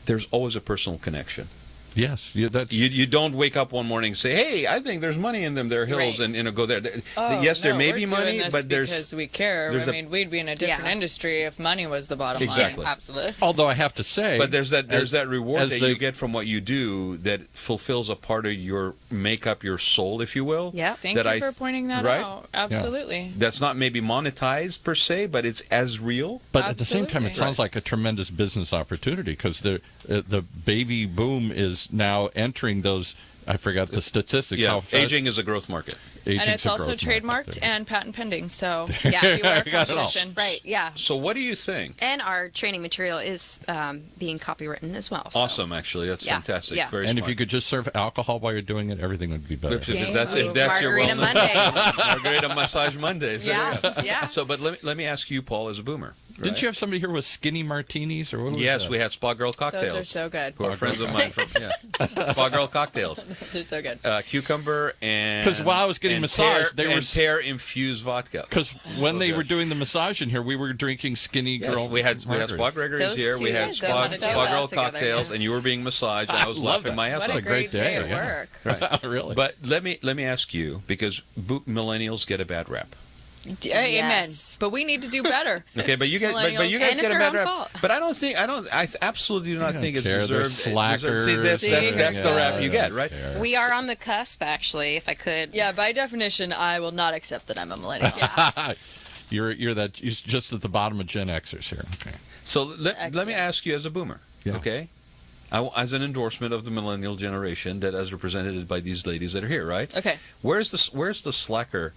there's always a personal connection. Yes. That's, You don't wake up one morning and say, "Hey, I think there's money in them. There are hills, Right. and go there." Oh, Yes, there no, may we're be doing money, this but because we care. there's I a- mean, we'd be in a different Yeah. industry if money was the bottom Exactly. line. Absolutely. although I have to say, But there's that reward as that the- you get from what you do that fulfills a part of your makeup, your soul, if you will. Yeah. Thank that you I- for pointing that right? out. Absolutely. That's not maybe monetized per se, but it's as real. but at the same time, it Absolutely. sounds like a tremendous business opportunity, because the baby boom is now entering those. I forgot the statistics. Yeah, How fast aging is a growth market. And aging's it's a also growth market trademarked there. and patent pending. So Yeah. beware You got it all. competition. Right, yeah. So what do you think? And our training material is being copywritten as well. so. Awesome, actually, that's Yeah, fantastic. yeah. Very And smart. if you could just serve alcohol while you're doing it, everything would be better. If that's your Margarita wellness, Mondays. Margarita Massage Mondays. There you go. Yeah, yeah. So, but let me ask you, Paul, as a boomer. Didn't you have somebody here with skinny martinis, or what was Yes, that? we had Spa Girl cocktails. Those are so good. Who are friends of mine from Spa Girl cocktails. They're so good. Cucumber and 'Cause while I was getting massaged, they were pear infused vodka. Because when So they good. were doing the massage in here, we were drinking skinny Yes, girl. we had Spa Gregory's Those here. We two had guys Spa go so Girl well together, cocktails, yeah. and you were being massaged. And I was love laughing that. my ass What off. a great day at yeah. work. Right. Really? But let me ask you, because millennials get a bad rap. Amen. Yes. But we need to do better. Okay, but you guys, but you Millennials. guys And get it's a our bad own rap. fault. But I absolutely do not think it's care. They're deserved. slackers. See, that's the See? rap you get, right? We are on the cusp, actually, if I could. Yeah, by definition, I will not accept that I'm a millennial. You're just at the bottom of Gen Xers here. Okay. So let me Excellent. ask you as a boomer, Yeah. okay? As an endorsement of the millennial generation that is represented by these ladies that are here, right? Okay. Where's the slacker?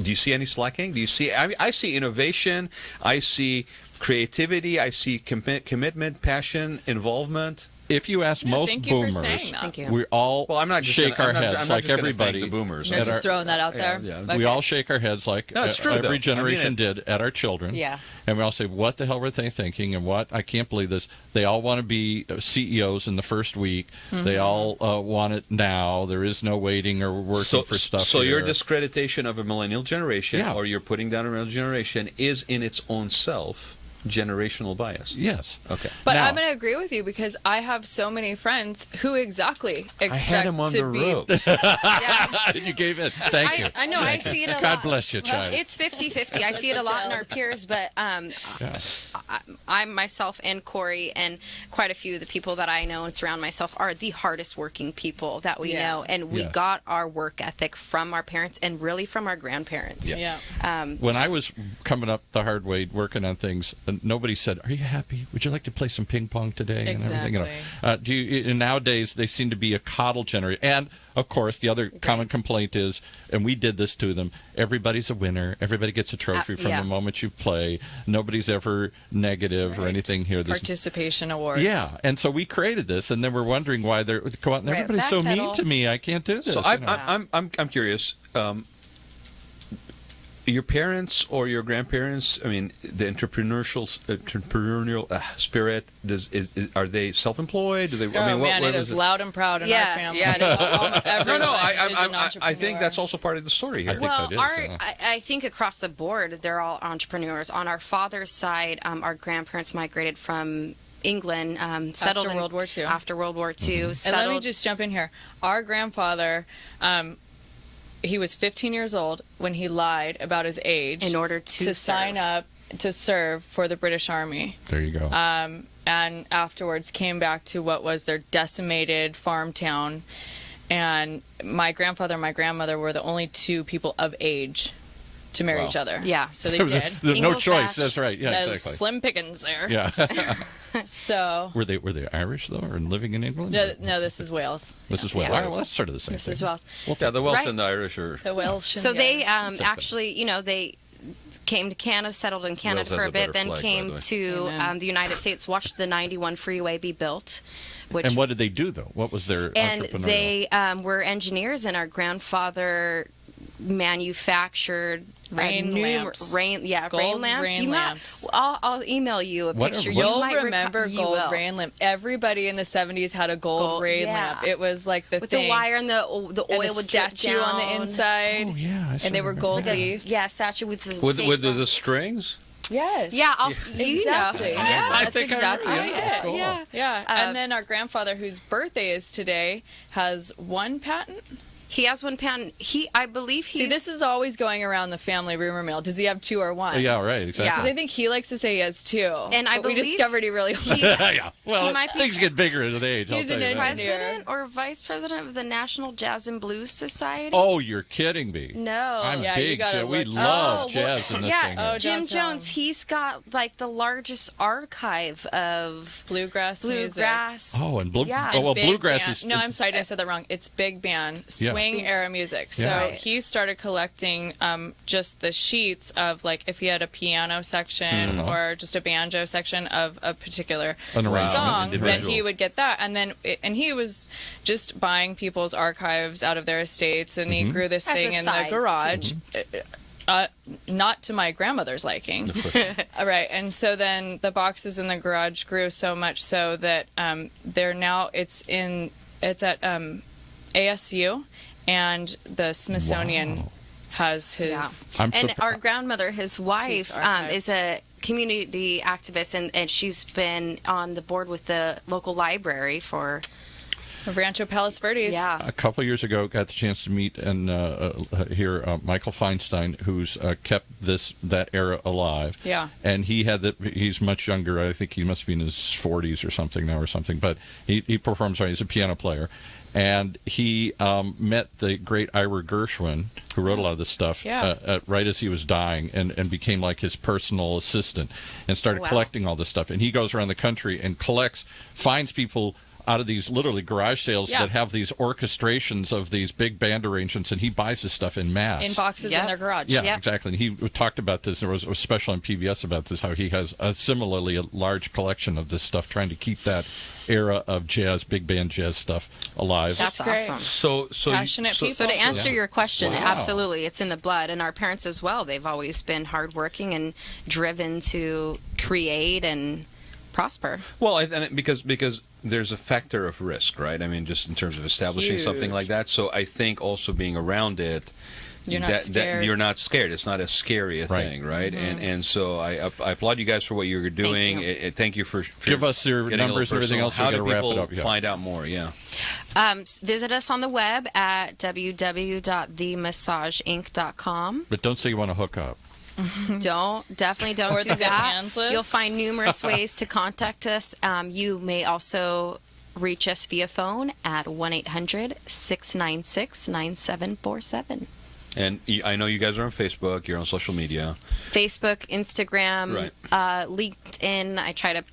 Do you see any slacking? Do you see? I see innovation. I see creativity. I see commitment, passion, involvement. if you ask most thank you for boomers, saying that. Thank you. we all Well, I'm not just shake gonna, our I'm not, heads I'm not like just gonna thank everybody. the boomers. You're at just our- throwing that out there. yeah. Okay. We all shake our heads like No, it's true, though. I every mean generation it. did at our children. Yeah. And we all say, what the hell were they thinking? And what? I can't believe this. They all want to be CEOs in the first week. They all want it now. There is no waiting or working for stuff. So your here. discreditation of a millennial generation, Yeah. or you're putting down a millennial generation, is in its own self generational bias. Yes. Okay. But Now- I'm going to agree with you because I have so many friends who exactly expect I had him on to the be. ropes. Yeah. You gave it. Thank you. I know. I see it a lot. God bless you, child. It's 50-50. I see it a lot in our peers, but Yeah. I myself and Corey and quite a few of the people that I know and surround myself are the hardest working people that we Yeah. know, and we Yes. got our work ethic from our parents and really from our grandparents. Yeah. When I was coming up the hard way, working on things, nobody said, "Are you happy? Would you like to play some ping pong today?" And everything. Exactly. And nowadays they seem to be a coddle generation. And of course, the other common complaint is, and we did this to them: everybody's a winner. Everybody gets a trophy from yeah. the moment you play. Nobody's ever negative or anything here. There's Participation awards. yeah, and so we created this, and then we're wondering why they're go out and Right, everybody's so mean backpedal. to me. I can't do this. So you know. I'm curious. Your parents or your grandparents, I mean, the entrepreneurial spirit, are they self-employed? Do they? Oh I mean, man, what it is is it? loud and proud in Yeah, our family. yeah, it is. No, Everyone is an I think entrepreneur. that's also part of the story here. think Well, that is, yeah. I think across the board, they're all entrepreneurs. On our father's side, our grandparents migrated from England, settled After in, World War II. After World War II, Mm-hmm. And settled. let me just jump in here. Our grandfather, he was 15 years old when he lied about his age in order to sign up to serve for the British Army. There you go. And afterwards came back to what was their decimated farm town. And my grandfather and my grandmother were the only two people of age to marry each other. Yeah. So they did. There's no Ingalls choice. Batch. That's right. Yeah, That's exactly. slim pickings there. Yeah. So Were they Irish though, or living in England? no, this is Wales. This is Wales. Yeah. All right, well, that's sort of the same This thing. is Welsh. Yeah, the Welsh Right. and the Irish are. The Welsh. So they Same thing. actually, they came to Canada, settled in Canada Wales for has a a bit, better then flag, by came the way. to Amen. the United States, watched the 91 freeway be built. Which, And what did they do though? What was their and entrepreneurial? they were engineers, and our grandfather manufactured Rain lamps. rain Gold lamps. rain You might- lamps. I'll email you a What a- picture. what- You'll might remember you gold will. rain lamp. Everybody in the 70s had a gold rain yeah. lamp. It was like the with thing. the wire and the oil and the would drip statue on the down. inside. Oh yeah, I And they were remember gold that. leafed. Yeah, statue with the With the strings? Yes. Yeah, you Exactly. know. Yeah, I that's think I exactly remember. it. Yeah, cool. Yeah. Yeah. Uh, And then our grandfather, whose birthday is today, has one patent. He has one patent. I believe he's... See, this is always going around the family rumor mill. Does he have two or one? Yeah, right. Exactly. Because I think he likes to say he has two. And I but we believe discovered he really he's yeah. Well, He might be- things get bigger as they age. I'll He's tell an you that. engineer. president or vice president of the National Jazz and Blues Society. Oh, you're kidding me. No. I'm Yeah, you big. gotta We look- love Oh, jazz in this yeah. thing. Oh, Jim don't tell Jones, him. he's got like the largest archive of Bluegrass music. bluegrass. Oh, and blue. Yeah. Oh, well, Big bluegrass band. is. No, I'm sorry, I said that wrong. It's big band, Yeah. swing era music. So Yeah. he started collecting just the sheets of like if he had a piano section or just a banjo section of a particular An arrangement, song, then he individuals. would get that, and he was just buying people's archives out of their estates, and he grew this As thing a in the side, garage. Not to my grandmother's liking. Right. And so then the boxes in the garage grew so much so that they're now it's at ASU, and the Smithsonian Wow. has his I'm And surprised. our grandmother, his wife, archived. is a community activist, and she's been on the board with the local library for... Rancho Palos Verdes. Yeah. A couple of years ago, got the chance to meet and hear Michael Feinstein, who's kept that era alive. Yeah. And he's much younger. I think he must be in his 40s or something now, but he performs. Right, he's a piano player, and he met the great Ira Gershwin, who wrote a lot of this stuff. Yeah. Right as he was dying, and became like his personal assistant, and started Wow. collecting all this stuff. And he goes around the country and finds people out of these literally garage sales Yeah. that have these orchestrations of these big band arrangements, and he buys this stuff in mass. In boxes in their garage. Yeah, Yep. exactly. And he talked about this. There was a special on PBS about this, how he has similarly a large collection of this stuff, trying to keep that era of jazz, big band jazz stuff alive. That's great. awesome. So Passionate people. So to answer your question, Wow. absolutely, it's in the blood, and our parents as well. They've always been hardworking and driven to create and prosper. Well, because there's a factor of risk, right? I mean, just in terms of establishing something Huge. like that. So I think also being around it, You're not scared. you're not scared. It's not as scary a Right. thing, right? And so I applaud you guys for what you're doing. you. Thank you for Give us your getting a little numbers and everything personal. else. We How gotta do wrap people it up, yeah. find out more? Yeah. Visit us on the web at www.themassageinc.com. But don't say you want to hook up. Definitely don't Or do the good that. hands list. You'll find numerous ways to contact us. You may also reach us via phone at 1-800-696-9747. And I know you guys are on Facebook. You're on social media. Facebook, Instagram, Right. LinkedIn. I try to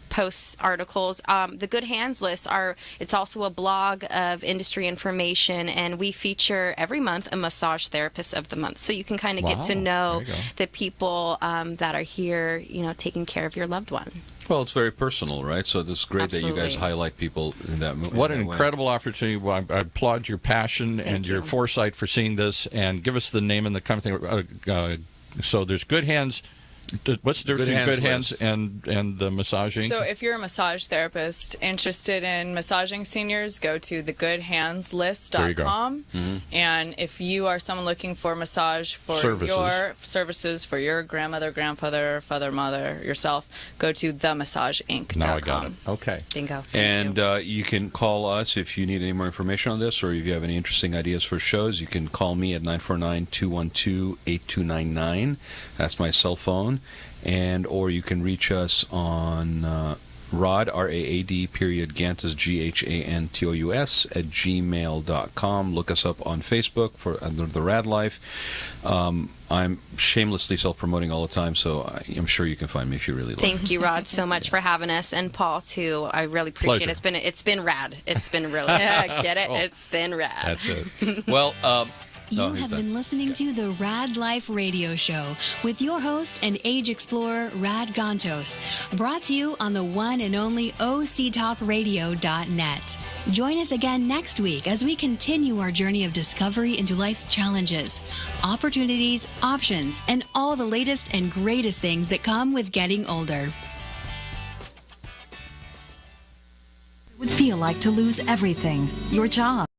post articles. The Good Hands lists it's also a blog of industry information, and we feature every month a massage therapist of the month. So you can kind of get to Wow. know There you go. the people that are here, taking care of your loved one. Well, it's very personal, right? So it's great that you guys Absolutely. highlight people in that. What in an that way. incredible opportunity. Well, I applaud your passion and Thank your you. foresight for seeing this. And give us the name and the company. So there's Good Hands. What's the difference between Good Hands list. and the massaging? So if you're a massage therapist interested in massaging seniors, go to thegoodhandslist.com. And if you are someone looking for massage for Services. your services for your grandmother, grandfather, father, mother, yourself, go to themassageinc.com. Now I got it. Okay. Bingo. And you can call us if you need any more information on this, or if you have any interesting ideas for shows. You can call me at 949-212-8299. That's my cell phone. Or you can reach us on Rad, R-A-A-D, Gantos, G-H-A-N-T-O-U-S, at gmail.com. Look us up on Facebook under the Rad Life. I'm shamelessly self-promoting all the time, so I'm sure you can find me if you really like. Thank you, Rod, so much for having us, and Paul too. I really appreciate Pleasure. it. It's been rad. It's been really get it. It's been rad. That's it. Well, You Oh, he's have done. been listening to the Rad Life Radio Show with your host and age explorer, Rad Gantos, brought to you on the one and only octalkradio.net. Join us again next week as we continue our journey of discovery into life's challenges, opportunities, options, and all the latest and greatest things that come with getting older. Would feel like to lose everything, your job,